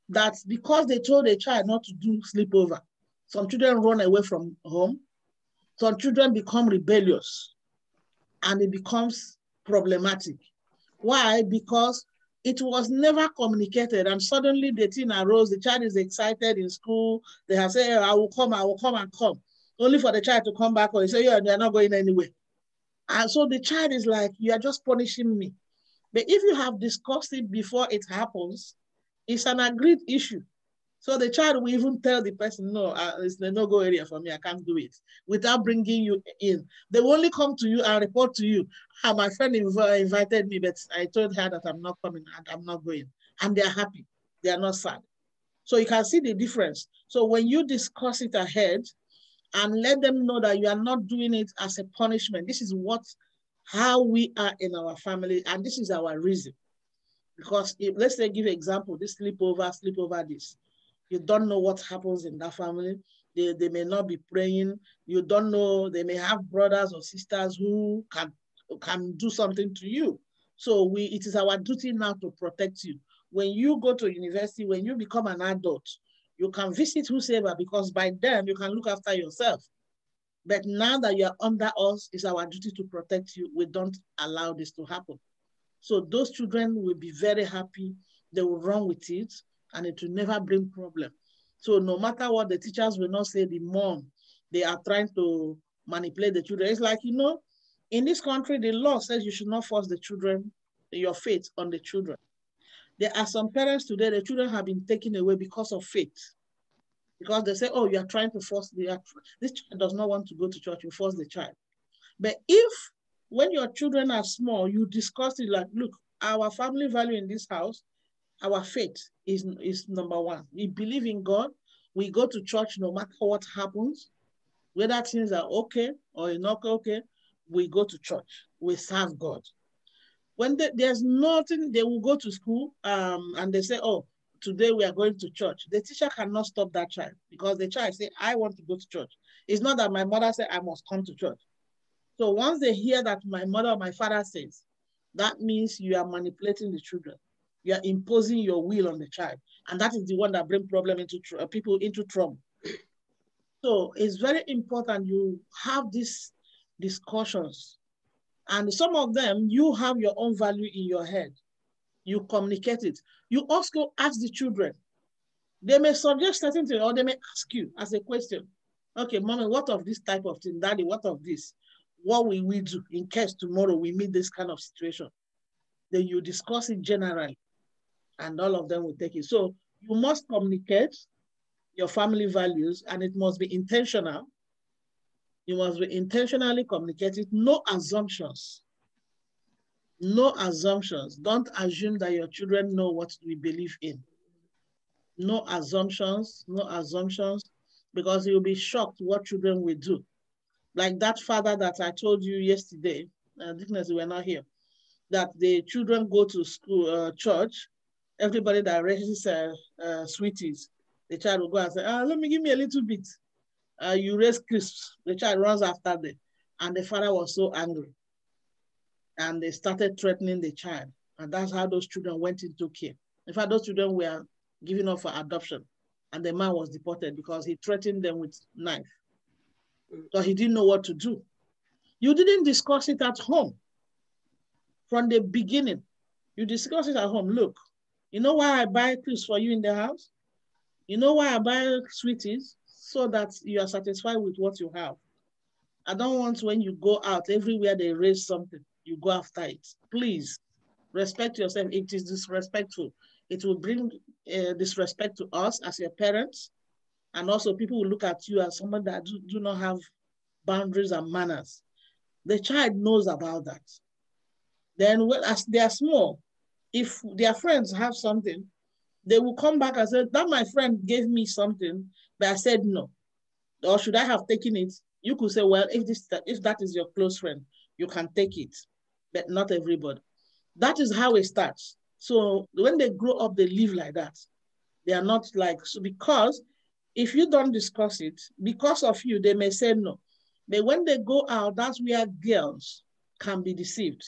that because they told a child not to do sleepover, some children run away from home, some children become rebellious, and it becomes problematic. Why? Because it was never communicated, and suddenly the thing arose, the child is excited in school, they have said, I will come and come, only for the child to come back or say, yeah, they're not going anywhere. And so the child is like, you are just punishing me. But if you have discussed it before it happens, it's an agreed issue. So the child will even tell the person, no, it's the no-go area for me, I can't do it, without bringing you in. They will only come to you and report to you, my friend invited me, but I told her that I'm not coming and I'm not going. And they're happy, they are not sad. So you can see the difference. So when you discuss it ahead and let them know that you are not doing it as a punishment, this is how we are in our family, and this is our reason. Because if, let's say, give an example, this sleepover this. You don't know what happens in that family. They may not be praying. You don't know, they may have brothers or sisters who can do something to you. So it is our duty now to protect you. When you go to university, when you become an adult, you can visit whosoever, because by then you can look after yourself. But now that you are under us, it's our duty to protect you. We don't allow this to happen. So those children will be very happy. They will run with it, and it will never bring problem. So no matter what, the teachers will not say the mom, they are trying to manipulate the children. It's like, in this country, the law says you should not force the children, your faith on the children. There are some parents today, the children have been taken away because of faith. Because they say, oh, you are trying to force this child does not want to go to church, you force the child. But if, when your children are small, you discuss it like, look, our family value in this house, our faith is number one. We believe in God. We go to church no matter what happens, whether things are okay or not okay, we go to church. We serve God. When there's nothing, they will go to school and they say, oh, today we are going to church. The teacher cannot stop that child, because the child say, I want to go to church. It's not that my mother said I must come to church. So once they hear that my mother or my father says, that means you are manipulating the children. You are imposing your will on the child. And that is the one that brings people into trouble. So it's very important you have these discussions. And some of them, you have your own value in your head. You communicate it. You also ask the children. They may suggest certain things, or they may ask you as a question. Okay, mommy, what of this type of thing? Daddy, what of this? What will we do in case tomorrow we meet this kind of situation? Then you discuss it generally, and all of them will take it. So you must communicate your family values, and it must be intentional. You must be intentionally communicated. No assumptions. No assumptions. Don't assume that your children know what we believe in. No assumptions, because you'll be shocked what children will do. Like that father that I told you yesterday, Dickness, we were not here, that the children go to school, church, everybody that raises sweeties, the child will go and say, let me give me a little bit. You raise crisps. The child runs after them. And the father was so angry. And they started threatening the child. And that's how those children went into care. In fact, those children were given up for adoption. And the man was deported because he threatened them with knife. So he didn't know what to do. You didn't discuss it at home. From the beginning, you discuss it at home. Look, you know why I buy crisps for you in the house? You know why I buy sweeties? So that you are satisfied with what you have. I don't want when you go out, everywhere they raise something, you go after it. Please, respect yourself. It is disrespectful. It will bring disrespect to us as your parents. And also people will look at you as someone that do not have boundaries and manners. The child knows about that. Then as they are small, if their friends have something, they will come back and say, that my friend gave me something, but I said no. Or should I have taken it? You could say, well, if that is your close friend, you can take it, but not everybody. That is how it starts. So when they grow up, they live like that. They are not like, so because if you don't discuss it, because of you, they may say no. But when they go out, that's where girls can be deceived.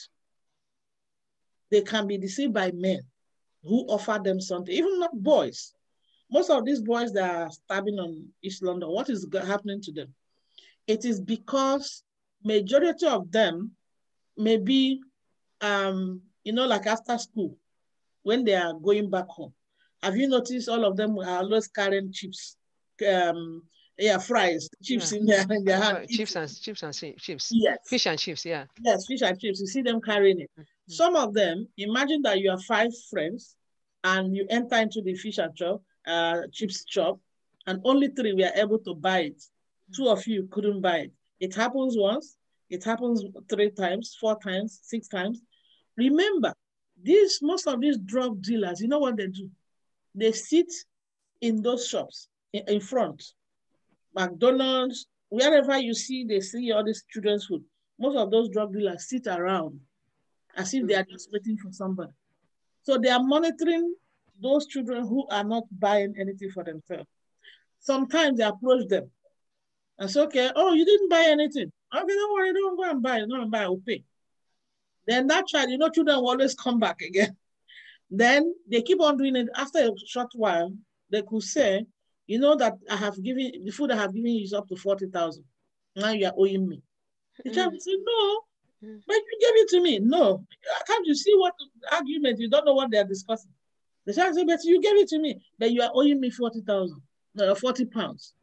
They can be deceived by men who offer them something, even not boys. Most of these boys that are stabbing on East London, what is happening to them? It is because majority of them may be, like after school, when they are going back home. Have you noticed all of them are always carrying chips, fries, chips in their hand? Chips and chips. Yes. Fish and chips, yeah. Yes, fish and chips. You see them carrying it. Some of them, imagine that you are 5 friends and you enter into the fish and chips shop, and only 3 were able to buy it. 2 of you couldn't buy it. It happens once, it happens 3 times, 4 times, 6 times. Remember, most of these drug dealers, you know what they do? They sit in those shops in front. McDonald's, wherever you see, they see all this children's food. Most of those drug dealers sit around as if they are just waiting for somebody. So they are monitoring those children who are not buying anything for themselves. Sometimes they approach them and say, okay, oh, you didn't buy anything. Okay, don't worry, don't go and buy. Don't buy, I'll pay. Then that child, children will always come back again. Then they keep on doing it. After a short while, they could say, that the food I have given you is up to 40,000. Now you are owing me. The child will say, no, but you gave it to me. No, can't you see what argument? You don't know what they are discussing. The child will say, but you gave it to me, but you are owing me 40,000, 40 pounds.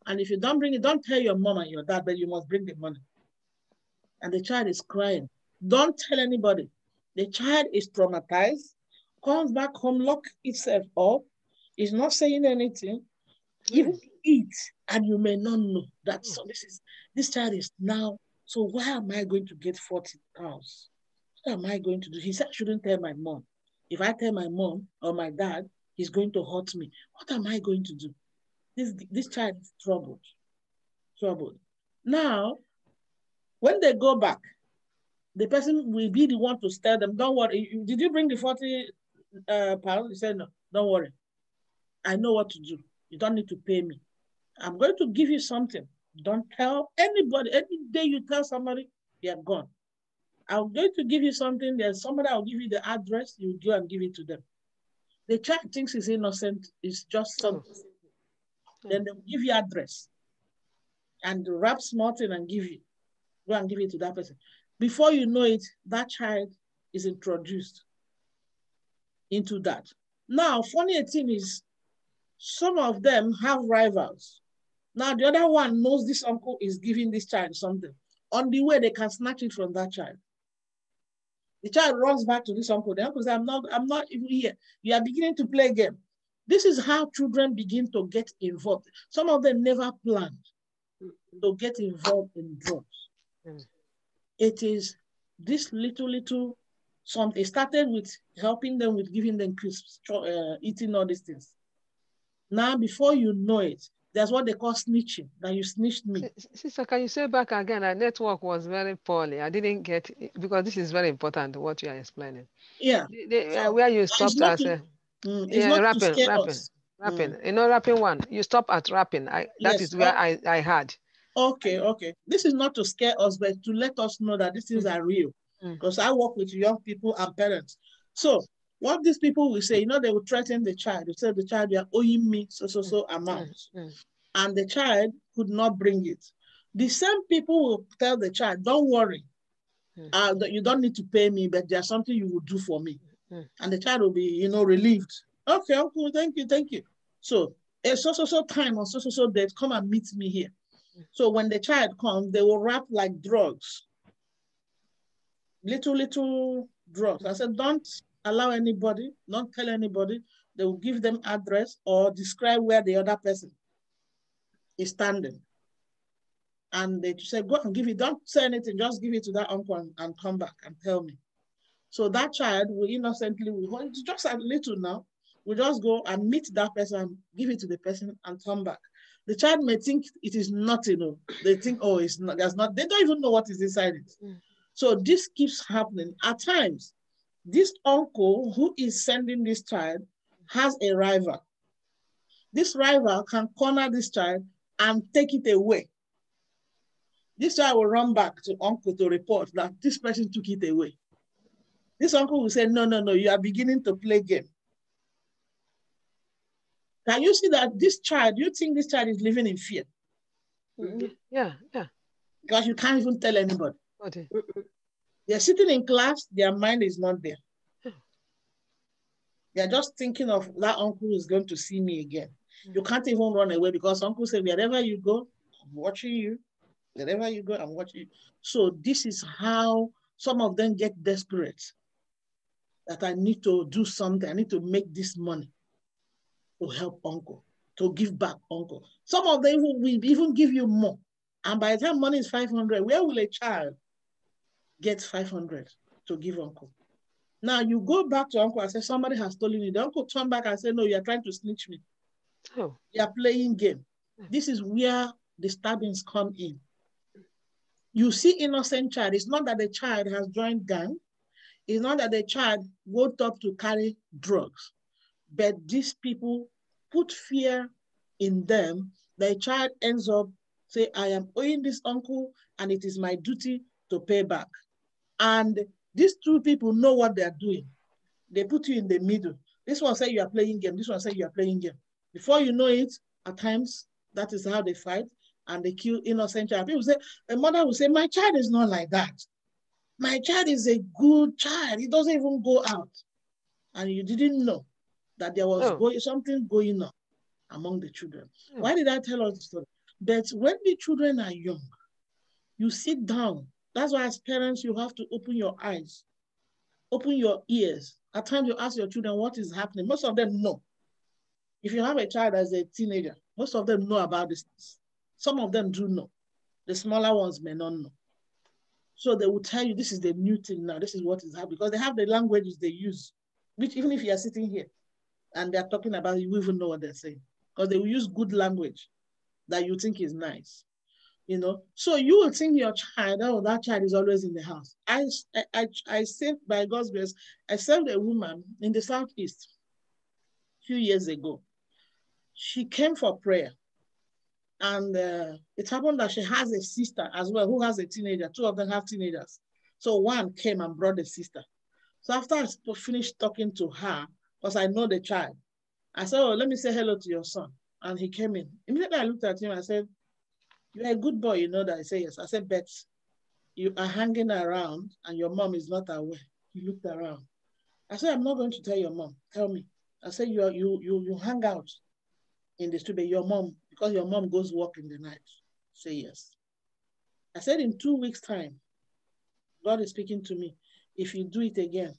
And if you don't bring it, don't tell your mom and your dad, but you must bring the money. And the child is crying. Don't tell anybody. The child is traumatized, comes back home, lock itself up, is not saying anything, even eat, and you may not know that. So this child is now, so why am I going to get 40 pounds? What am I going to do? He said, I shouldn't tell my mom. If I tell my mom or my dad, he's going to hurt me. What am I going to do? This child is troubled. Now, when they go back, the person will be the one to tell them, don't worry, did you bring the 40 pounds? He said, no, don't worry. I know what to do. You don't need to pay me. I'm going to give you something. Don't tell anybody. Any day you tell somebody, you're gone. I'm going to give you something. There's somebody, I'll give you the address. You go and give it to them. The child thinks he's innocent. It's just something. Then they'll give you address and wrap small thing and give you. Go and give it to that person. Before you know it, that child is introduced into that. Now, funny thing is, some of them have rivals. Now, the other one knows this uncle is giving this child something. On the way, they can snatch it from that child. The child runs back to this uncle. The uncle says, I'm not even here. You are beginning to play a game. This is how children begin to get involved. Some of them never planned to get involved in drugs. It is this little something. It started with helping them with giving them crisps, eating all these things. Now, before you know it, there's what they call snitching, that you snitched me. Sister, can you say back again? Our network was very poorly. I didn't get it, because this is very important, what you are explaining. Yeah. So, where you stopped at rapping. Rapping one. You stop at rapping. That is where I had. Okay. This is not to scare us, but to let us know that these things are real. Because I work with young people and parents. So what these people will say, they will threaten the child. They say, the child, you are owing me so amount. And the child could not bring it. The same people will tell the child, don't worry. You don't need to pay me, but there's something you will do for me. And the child will be, relieved. Okay, uncle, thank you. So it's so time or so date, come and meet me here. So when the child comes, they will wrap like drugs. Little drugs. I said, don't allow anybody, don't tell anybody. They will give them address or describe where the other person is standing. And they say, go and give it, don't say anything, just give it to that uncle and come back and tell me. So that child will innocently, it's just a little now, we just go and meet that person, give it to the person and come back. The child may think it is nothing. They think, oh, it's not, there's not, they don't even know what is inside it. So this keeps happening. At times, this uncle who is sending this child has a rival. this rival can corner this child and take it away. This child will run back to uncle to report that this person took it away. This uncle will say, no, no, no, you are beginning to play game. Can you see that this child, you think this child is living in fear? Yeah, yeah. Because you can't even tell anybody. Okay. They're sitting in class, their mind is not there. They're just thinking of that uncle who's going to see me again. You can't even run away because uncle said, wherever you go, I'm watching you. Wherever you go, I'm watching you. So this is how some of them get desperate. That I need to do something. I need to make this money to help uncle, to give back uncle. Some of them will even give you more. And by the time money is 500, where will a child get 500 to give uncle? Now you go back to uncle and say, somebody has stolen it. The uncle turn back and say, no, you're trying to snitch me. Oh. You're playing game. This is where the stabbings come in. You see innocent child. It's not that the child has joined gang. It's not that the child woke up to carry drugs. But these people put fear in them. The child ends up say, I am owing this uncle and it is my duty to pay back. And these two people know what they're doing. They put you in the middle. This one say you are playing game. This one say you are playing game. Before you know it, at times, that is how they fight and they kill innocent child. People say, a mother will say, my child is not like that. My child is a good child. He doesn't even go out. And you didn't know that there was something going on among the children. Why did I tell us the story? That when the children are young, you sit down. That's why as parents, you have to open your eyes, open your ears. At times you ask your children what is happening. Most of them know. If you have a child as a teenager, most of them know about this. Some of them do know. The smaller ones may not know. So they will tell you this is the new thing now. This is what is happening. Because they have the languages they use, which even if you are sitting here and they're talking about it, you even know what they're saying. Because they will use good language that you think is nice. You know, so you will think your child, oh, that child is always in the house. I saved, by God's grace, I saved a woman in the Southeast a few years ago. She came for prayer. And it happened that she has a sister as well who has a teenager. Two of them have teenagers. So one came and brought the sister. So after I finished talking to her, because I know the child, I said, oh, let me say hello to your son. And he came in. Immediately I looked at him, I said, you're a good boy, you know that? I said, yes. I said, but you are hanging around and your mom is not aware. He looked around. I said, I'm not going to tell your mom. Tell me. I said, you hang out in the street, but your mom, because your mom goes work in the night. Say yes. I said, in 2 weeks' time, God is speaking to me. If you do it again,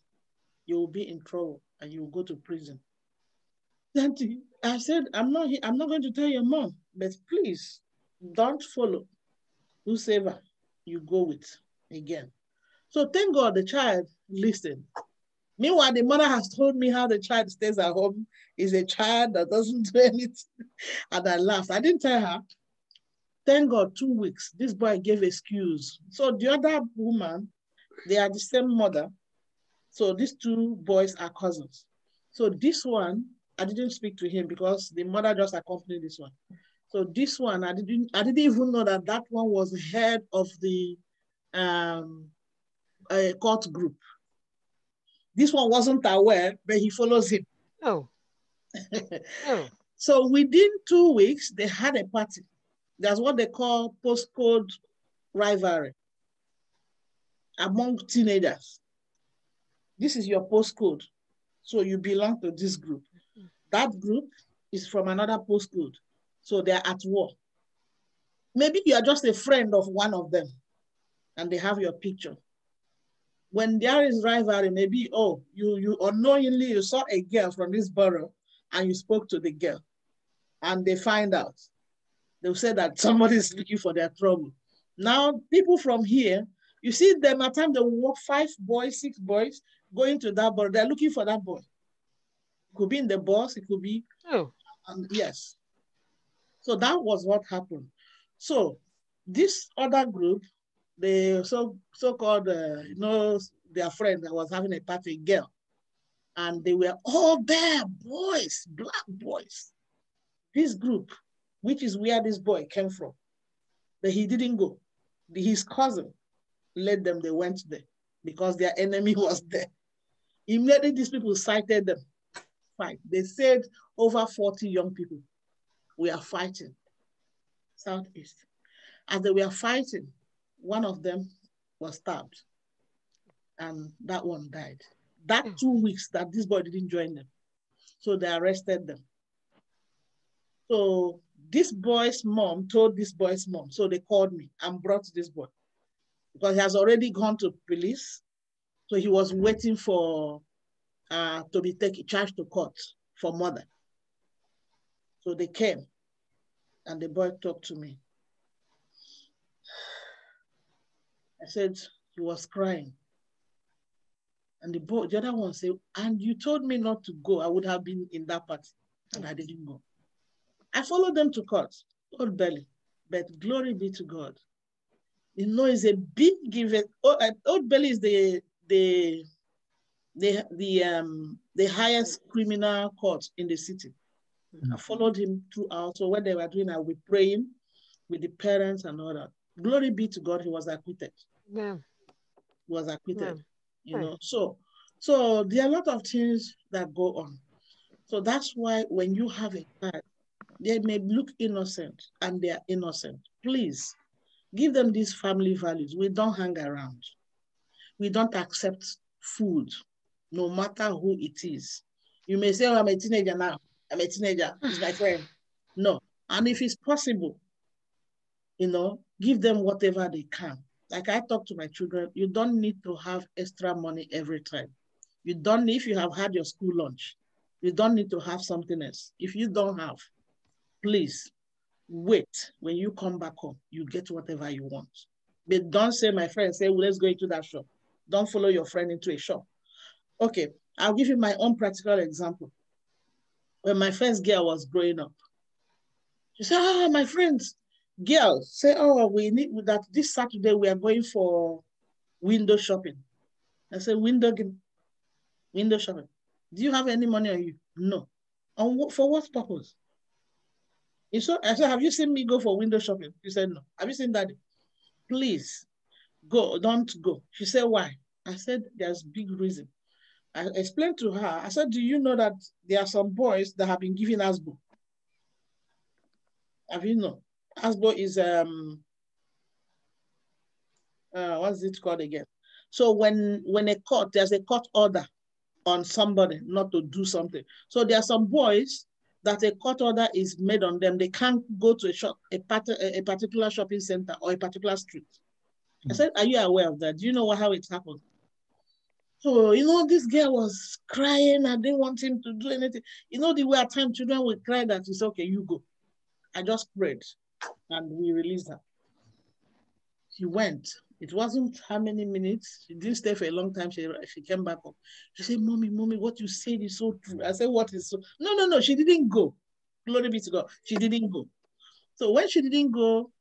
you will be in trouble and you will go to prison. Then I said, I'm not going to tell your mom, but please don't follow whosoever you go with again. So thank God the child listened. Meanwhile, the mother has told me how the child stays at home, is a child that doesn't do anything. And I laughed. I didn't tell her. Thank God, 2 weeks, this boy gave excuse. So the other woman, they are the same mother. So these two boys are cousins. So this one, I didn't speak to him because the mother just accompanied this one. So this one, I didn't even know that that one was head of the court group. This one wasn't aware, but he follows him. Oh. Oh. So within 2 weeks, they had a party. That's what they call postcode rivalry among teenagers. This is your postcode. So you belong to this group. That group is from another postcode. So they're at war. Maybe you are just a friend of one of them and they have your picture. When there is rivalry, maybe, oh, you unknowingly, you saw a girl from this borough and you spoke to the girl and they find out. They'll say that somebody is looking for their trouble. Now, people from here, you see them at times they will walk 5 boys, 6 boys going to that borough. They're looking for that boy. It could be in the bus, it could be, yes. So that was what happened. So this other group, the so-called, their friend that was having a party, girl, and they were all there, boys, black boys. this group, which is where this boy came from, but he didn't go. His cousin led them, they went there because their enemy was there. Immediately these people cited them. Fight. They said over 40 young people, we are fighting. Southeast. As they were fighting, one of them was stabbed and that one died. That 2 weeks that this boy didn't join them. So they arrested them. So this boy's mom told this boy's mom. So they called me and brought this boy because he has already gone to police. So he was waiting for to be charged to court for murder. So they came and the boy talked to me. I said he was crying. And the other one said, and you told me not to go. I would have been in that party and I didn't go. I followed them to court, Old Belly, but glory be to God. You know, it's a big given. Old Belly is the highest criminal court in the city. I followed him throughout. So what they were doing, I was praying with the parents and all that. Glory be to God, he was acquitted. Yeah. He was acquitted. Yeah. You know, so there are a lot of things that go on. So that's why when you have a child, they may look innocent and they are innocent. Please give them these family values. We don't hang around. We don't accept food, no matter who it is. You may say, oh, I'm a teenager now. I'm a teenager. He's my friend. No. And if it's possible, you know, give them whatever they can. Like I talk to my children, you don't need to have extra money every time. You don't, if you have had your school lunch, you don't need to have something else. If you don't have, please wait. When you come back home, you get whatever you want. But don't say, my friend, say, well, let's go into that shop. Don't follow your friend into a shop. Okay, I'll give you my own practical example. When my first girl was growing up, she said, oh, my friends, girls say, oh, we need that this Saturday we are going for window shopping. I said, window shopping. Do you have any money on you? No. For what purpose? I said, have you seen me go for window shopping? She said, no. Have you seen Daddy? Please go, don't go. She said, why? I said, there's big reason. I explained to her, I said, do you know that there are some boys that have been given ASBO? Have you know? ASBO is, what's it called again? So when there's a court order on somebody not to do something. So there are some boys that a court order is made on them. They can't go to a particular shopping center or a particular street. I said, are you aware of that? Do you know how it happened? So, you know, this girl was crying. I didn't want him to do anything. You know, the way at times children will cry that it's okay, you go. I just prayed and we released her. She went. It wasn't how many minutes. She didn't stay for a long time. She came back up. She said, Mommy, what you said is so true. I said, what is so? No, she didn't go. Glory be to God. She didn't go. So when she didn't go,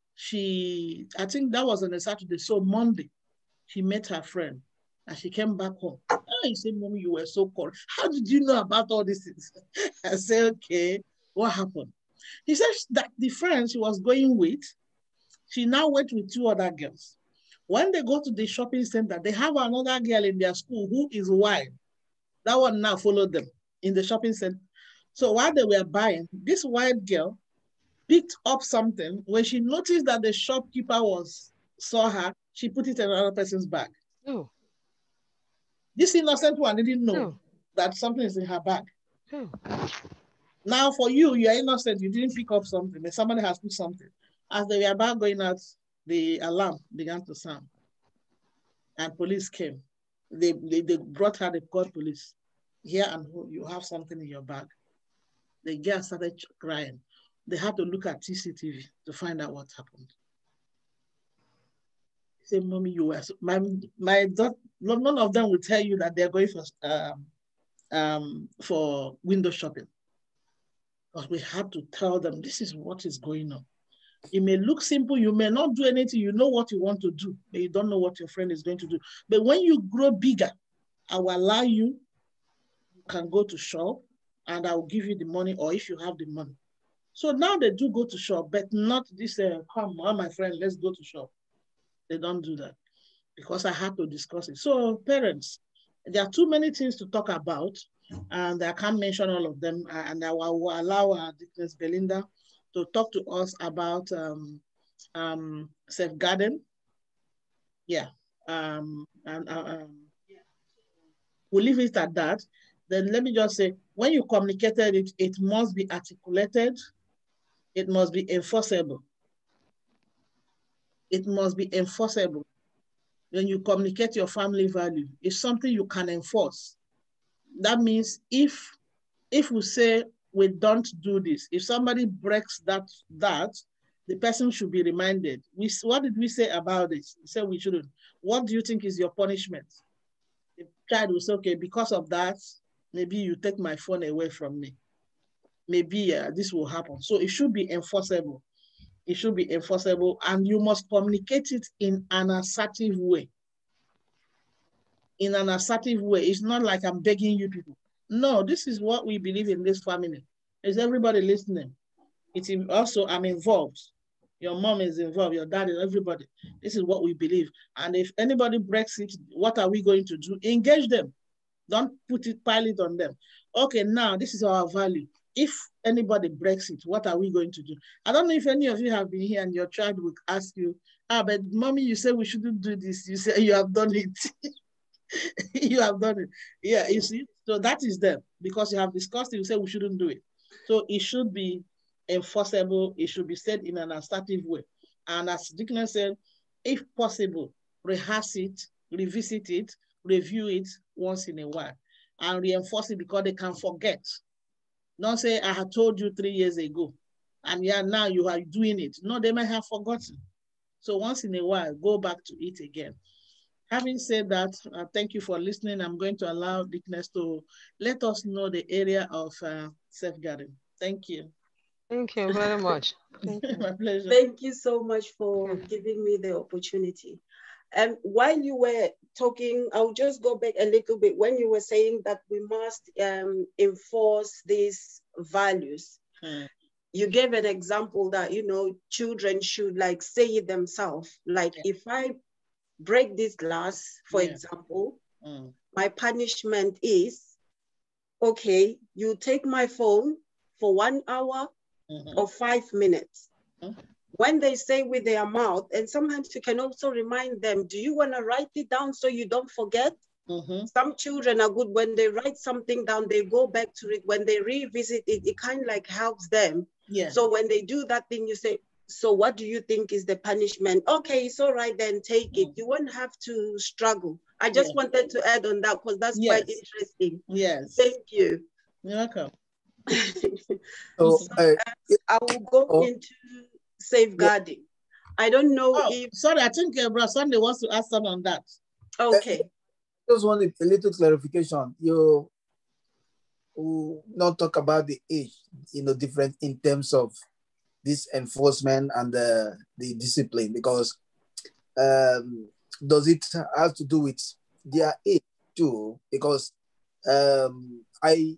I think that was on a Saturday. So Monday, she met her friend and she came back home. Oh, he said, Mommy, you were so cold. How did you know about all these things? I said, okay, what happened? He said that the friend she was going with, she now went with 2 other girls. When they go to the shopping center, they have another girl in their school who is white. That one now followed them in the shopping center. So while they were buying, this white girl picked up something. When she noticed that the shopkeeper saw her, she put it in another person's bag. Oh. This innocent one didn't know that something is in her bag. Oh. Now for you, you're innocent. You didn't pick up something, but somebody has put something. As they were about going out, the alarm began to sound. And police came. They brought her, they called police. Here and you have something in your bag. The girl started crying. They had to look at CCTV to find out what happened. He said, Mommy, you were, my daughter, none of them will tell you that they're going for window shopping. But we had to tell them, this is what is going on. It may look simple, you may not do anything, you know what you want to do, but you don't know what your friend is going to do. But when you grow bigger, I will allow you can go to shop and I will give you the money, or if you have the money, So now they do go to shop, but not this, come on, my friend, let's go to shop. They don't do that because I had to discuss it. So parents, there are too many things to talk about, and I can't mention all of them. And I will allow Dickness Belinda to talk to us about safeguarding. Yeah. We'll leave it at that. Then let me just say, when you communicated it, it must be articulated. It must be enforceable. It must be enforceable. When you communicate your family value, it's something you can enforce. That means if we say we don't do this, if somebody breaks that, the person should be reminded. What did we say about this? We said we shouldn't. What do you think is your punishment? The child will say, okay, because of that, maybe you take my phone away from me. Maybe this will happen. So it should be enforceable. It should be enforceable, and you must communicate it in an assertive way. In an assertive way. It's not like I'm begging you people. No, this is what we believe in this family. Is everybody listening? It's also, I'm involved. Your mom is involved, your dad, everybody. This is what we believe. And if anybody breaks it, what are we going to do? Engage them. Don't pile it on them. Okay, now this is our value. If anybody breaks it, what are we going to do? I don't know if any of you have been here and your child would ask you, but mommy, you said we shouldn't do this. You say you have done it. You have done it. Yeah, you see? So that is them. Because you have discussed it, you say we shouldn't do it. So it should be enforceable. It should be said in an assertive way. And as Dickner said, if possible, rehearse it, revisit it, review it once in a while, and reinforce it because they can forget. Don't say, I had told you 3 years ago, and yeah, now you are doing it. No, they may have forgotten. So once in a while, go back to it again. Having said that, thank you for listening. I'm going to allow Dickness to let us know the area of safeguarding. Thank you. Thank you very much. Thank you. My pleasure. Thank you so much for giving me the opportunity. And while you were talking, I'll just go back a little bit. When you were saying that we must enforce these values, you gave an example that, you know, children should like say it themselves. Like if I break this glass, for example, my punishment is, okay, you take my phone for 1 hour or 5 minutes. When they say with their mouth, and sometimes you can also remind them, do you want to write it down so you don't forget? Some children are good when they write something down, they go back to it. When they revisit it, it kind of like helps them. So when they do that thing, you say, so what do you think is the punishment? Okay, it's all right, then take it. You won't have to struggle. I just wanted to add on that because that's quite interesting. Yes. Thank you. You're welcome. So, I will go into safeguarding. I don't know if... Sorry, I think Brother Sunday wants to ask something on that. Okay. Just wanted a little clarification. You not talk about the age, you know, different in terms of this enforcement and the discipline, because does it have to do with their age too? Because I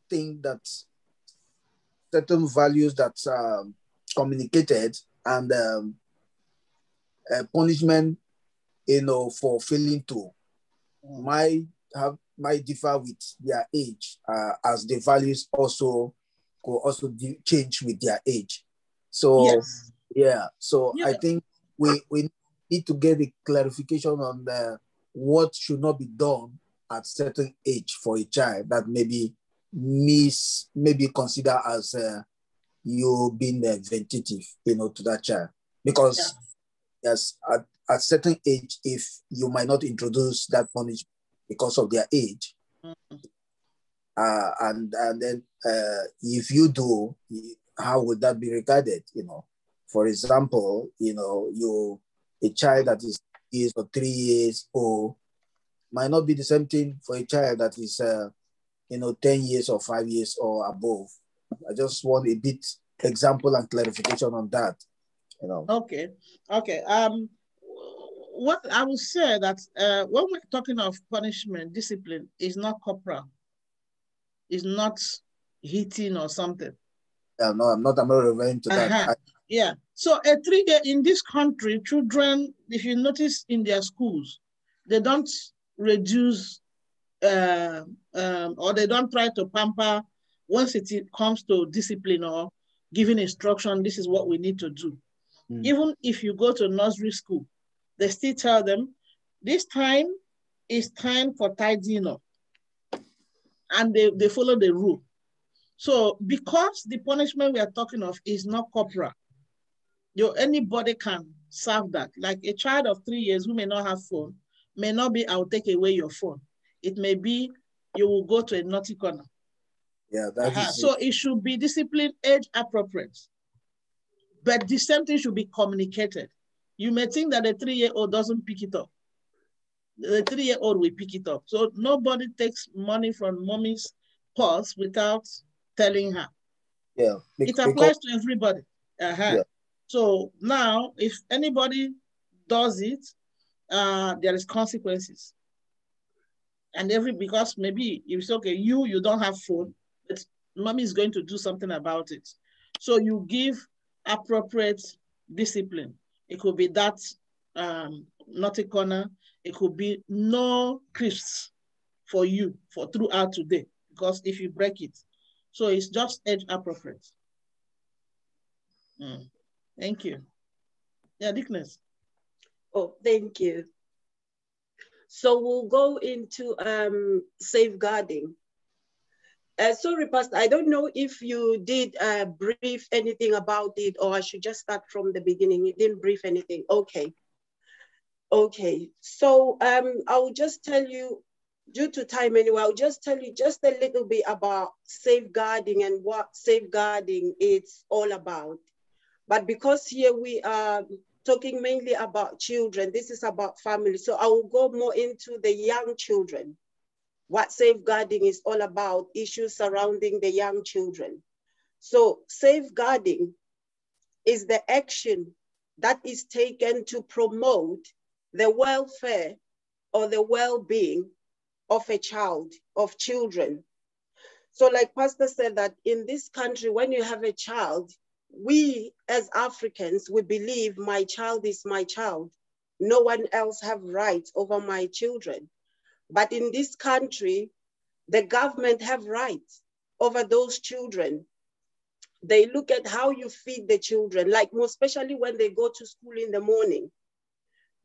think that certain values that communicated and punishment, you know, for failing to might differ with their age, as the values also could also change with their age. So I think we need to get a clarification on what should not be done at certain age for a child that maybe consider as you being vindictive, you know, to that child. Because yes, at certain age, if you might not introduce that punishment because of their age, and then if you do, how would that be regarded? You know, for example, you know, a child that is 2 years or 3 years old might not be the same thing for a child that is 10 years or 5 years or above. I just want a bit example and clarification on that. You know. Okay. What I would say that when we're talking of punishment, discipline is not corporal. It's not hitting or something. Yeah, no, I'm not referring to that. Yeah. So in this country, children, if you notice in their schools, they don't reduce or they don't try to pamper once it comes to discipline or giving instruction, this is what we need to do. Even if you go to nursery school, they still tell them, this time is time for tidying up. And they follow the rule. So because the punishment we are talking of is not corporal, anybody can serve that. Like a child of 3 years who may not have phone, may not be, I'll take away your phone. It may be, you will go to a naughty corner. Yeah, that is So it should be discipline age appropriate. But the same thing should be communicated. You may think that a 3-year-old doesn't pick it up. The 3-year-old will pick it up. So nobody takes money from mommy's purse without telling her. Yeah. It applies to everybody. Yeah. So now, if anybody does it, there is consequences. And because maybe if it's okay, you don't have phone, but mommy is going to do something about it. So you give appropriate discipline. It could be that naughty corner. It could be no crisps for you throughout today, because if you break it. So it's just age appropriate. Thank you. Yeah, Dickness. Oh, thank you. So we'll go into safeguarding. Sorry, Pastor, I don't know if you did brief anything about it, or I should just start from the beginning. You didn't brief anything. Okay. Okay. So I'll just tell you, due to time anyway, I'll just tell you just a little bit about safeguarding and what safeguarding is all about. But because here we are talking mainly about children, this is about family. So I will go more into the young children, what safeguarding is all about, issues surrounding the young children. So safeguarding is the action that is taken to promote the welfare or the well-being of a child, of children. So like Pastor said, that in this country, when you have a child, we as Africans, we believe my child is my child. No one else have rights over my children. But in this country, the government have rights over those children. They look at how you feed the children, like more especially when they go to school in the morning.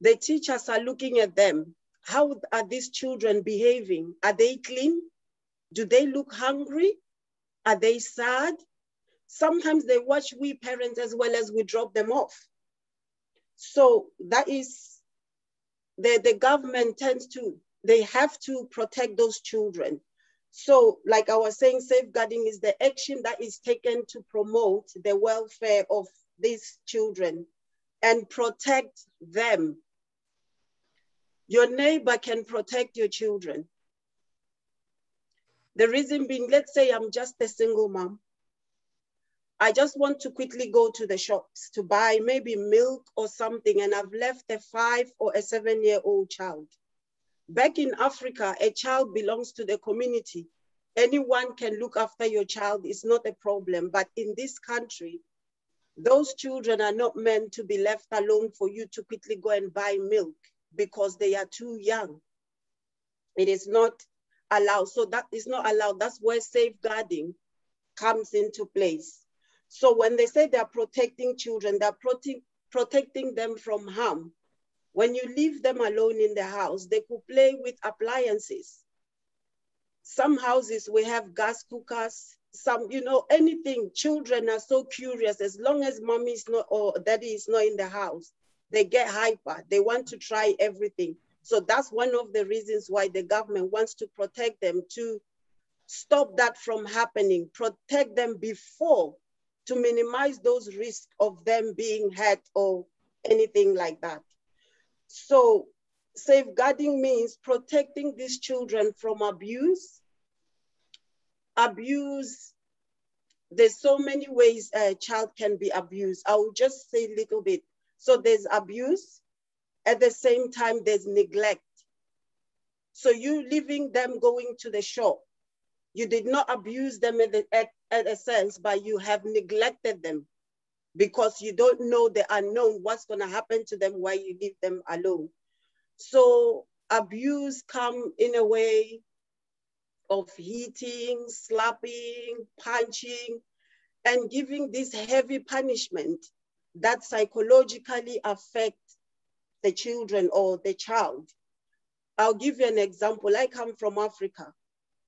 The teachers are looking at them. How are these children behaving? Are they clean? Do they look hungry? Are they sad? Sometimes they watch we parents as well as we drop them off. So that is, the government tends to, they have to protect those children. So like I was saying, safeguarding is the action that is taken to promote the welfare of these children and protect them. Your neighbor can protect your children. The reason being, let's say I'm just a single mom. I just want to quickly go to the shops to buy maybe milk or something, and I've left a 5 or a 7-year-old child. Back in Africa, a child belongs to the community. Anyone can look after your child, it's not a problem. But in this country, those children are not meant to be left alone for you to quickly go and buy milk because they are too young. It is not allowed. So that is not allowed. That's where safeguarding comes into place. So when they say they're protecting children, they're protecting them from harm. When you leave them alone in the house, they could play with appliances. Some houses we have gas cookers, some, anything. Children are so curious. As long as mommy is not or daddy is not in the house, they get hyper. They want to try everything. So that's one of the reasons why the government wants to protect them, to stop that from happening, protect them before, to minimize those risks of them being hurt or anything like that. So safeguarding means protecting these children from abuse. Abuse, there's so many ways a child can be abused. I will just say a little bit. So there's abuse. At the same time, there's neglect. So you leaving them going to the shop, You did not abuse them at a sense, but you have neglected them because you don't know the unknown, what's going to happen to them while you leave them alone. So abuse come in a way of hitting, slapping, punching, and giving this heavy punishment that psychologically affect the children or the child. I'll give you an example. I come from Africa.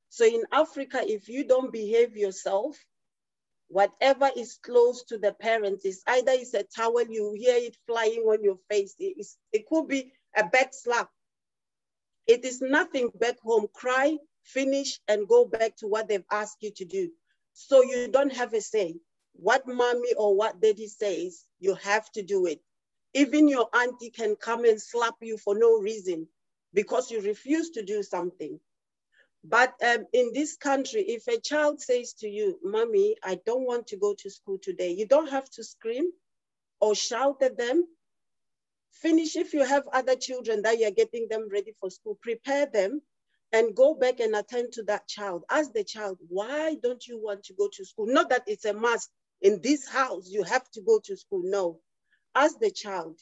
So in Africa, if you don't behave yourself, whatever is close to the parents is either it's a towel, you hear it flying on your face. It could be a back slap. It is nothing back home. Cry, finish, and go back to what they've asked you to do. So you don't have a say. What mommy or what daddy says, you have to do it. Even your auntie can come and slap you for no reason because you refuse to do something. But in this country, if a child says to you, mommy, I don't want to go to school today, you don't have to scream or shout at them. Finish. If you have other children that you're getting them ready for school, prepare them and go back and attend to that child. Ask the child, why don't you want to go to school? Not that it's a must. In this house, you have to go to school. No. Ask the child,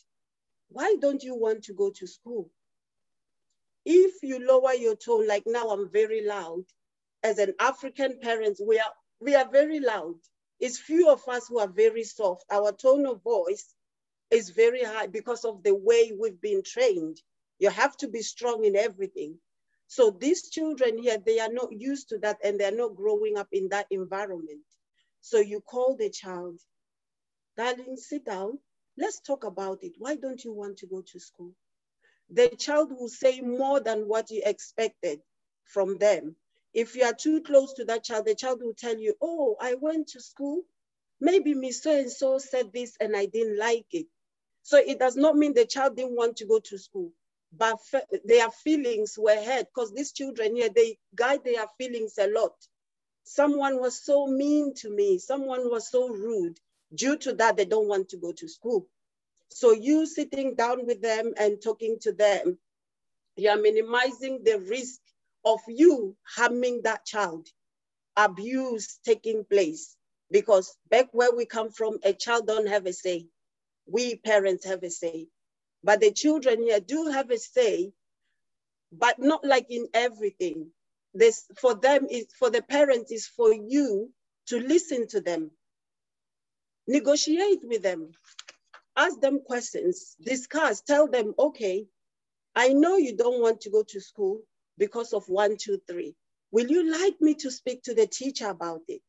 why don't you want to go to school? If you lower your tone, like now I'm very loud, as an African parent, we are very loud. It's few of us who are very soft. Our tone of voice is very high because of the way we've been trained. You have to be strong in everything. So these children here, they are not used to that and they're not growing up in that environment. So you call the child, darling, sit down. Let's talk about it. Why don't you want to go to school? The child will say more than what you expected from them. If you are too close to that child, the child will tell you, oh, I went to school. Maybe Miss So-and-so said this and I didn't like it. So it does not mean the child didn't want to go to school, but their feelings were hurt because these children here, they guide their feelings a lot. Someone was so mean to me. Someone was so rude. Due to that, they don't want to go to school. So you sitting down with them and talking to them, you are minimizing the risk of you harming that child, abuse taking place. Because back where we come from, a child don't have a say. We parents have a say. But the children here do have a say, but not like in everything. This for them is for the parents is for you to listen to them, negotiate with them, ask them questions, discuss, tell them, okay, I know you don't want to go to school because of 1, 2, 3. Will you like me to speak to the teacher about it?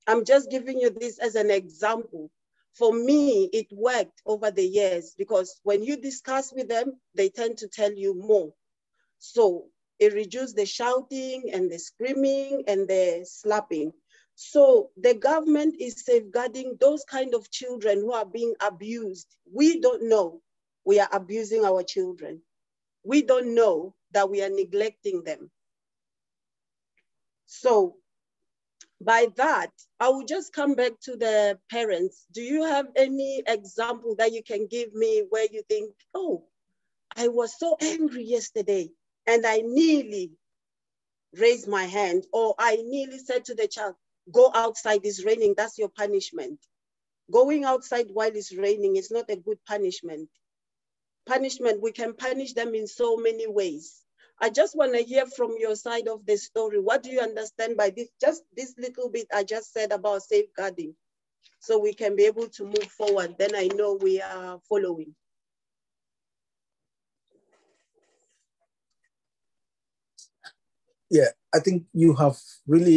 I'm just giving you this as an example. For me, it worked over the years because when you discuss with them, they tend to tell you more. So it reduced the shouting and the screaming and the slapping. So the government is safeguarding those kind of children who are being abused. We don't know we are abusing our children. We don't know that we are neglecting them. So by that, I will just come back to the parents. Do you have any example that you can give me where you think, oh, I was so angry yesterday and I nearly raised my hand, or I nearly said to the child, go outside, it's raining, that's your punishment. Going outside while it's raining is not a good punishment. Punishment, we can punish them in so many ways. I just want to hear from your side of the story. What do you understand by this? Just this little bit I just said about safeguarding, so we can be able to move forward. Then I know we are following. Yeah, I think you have really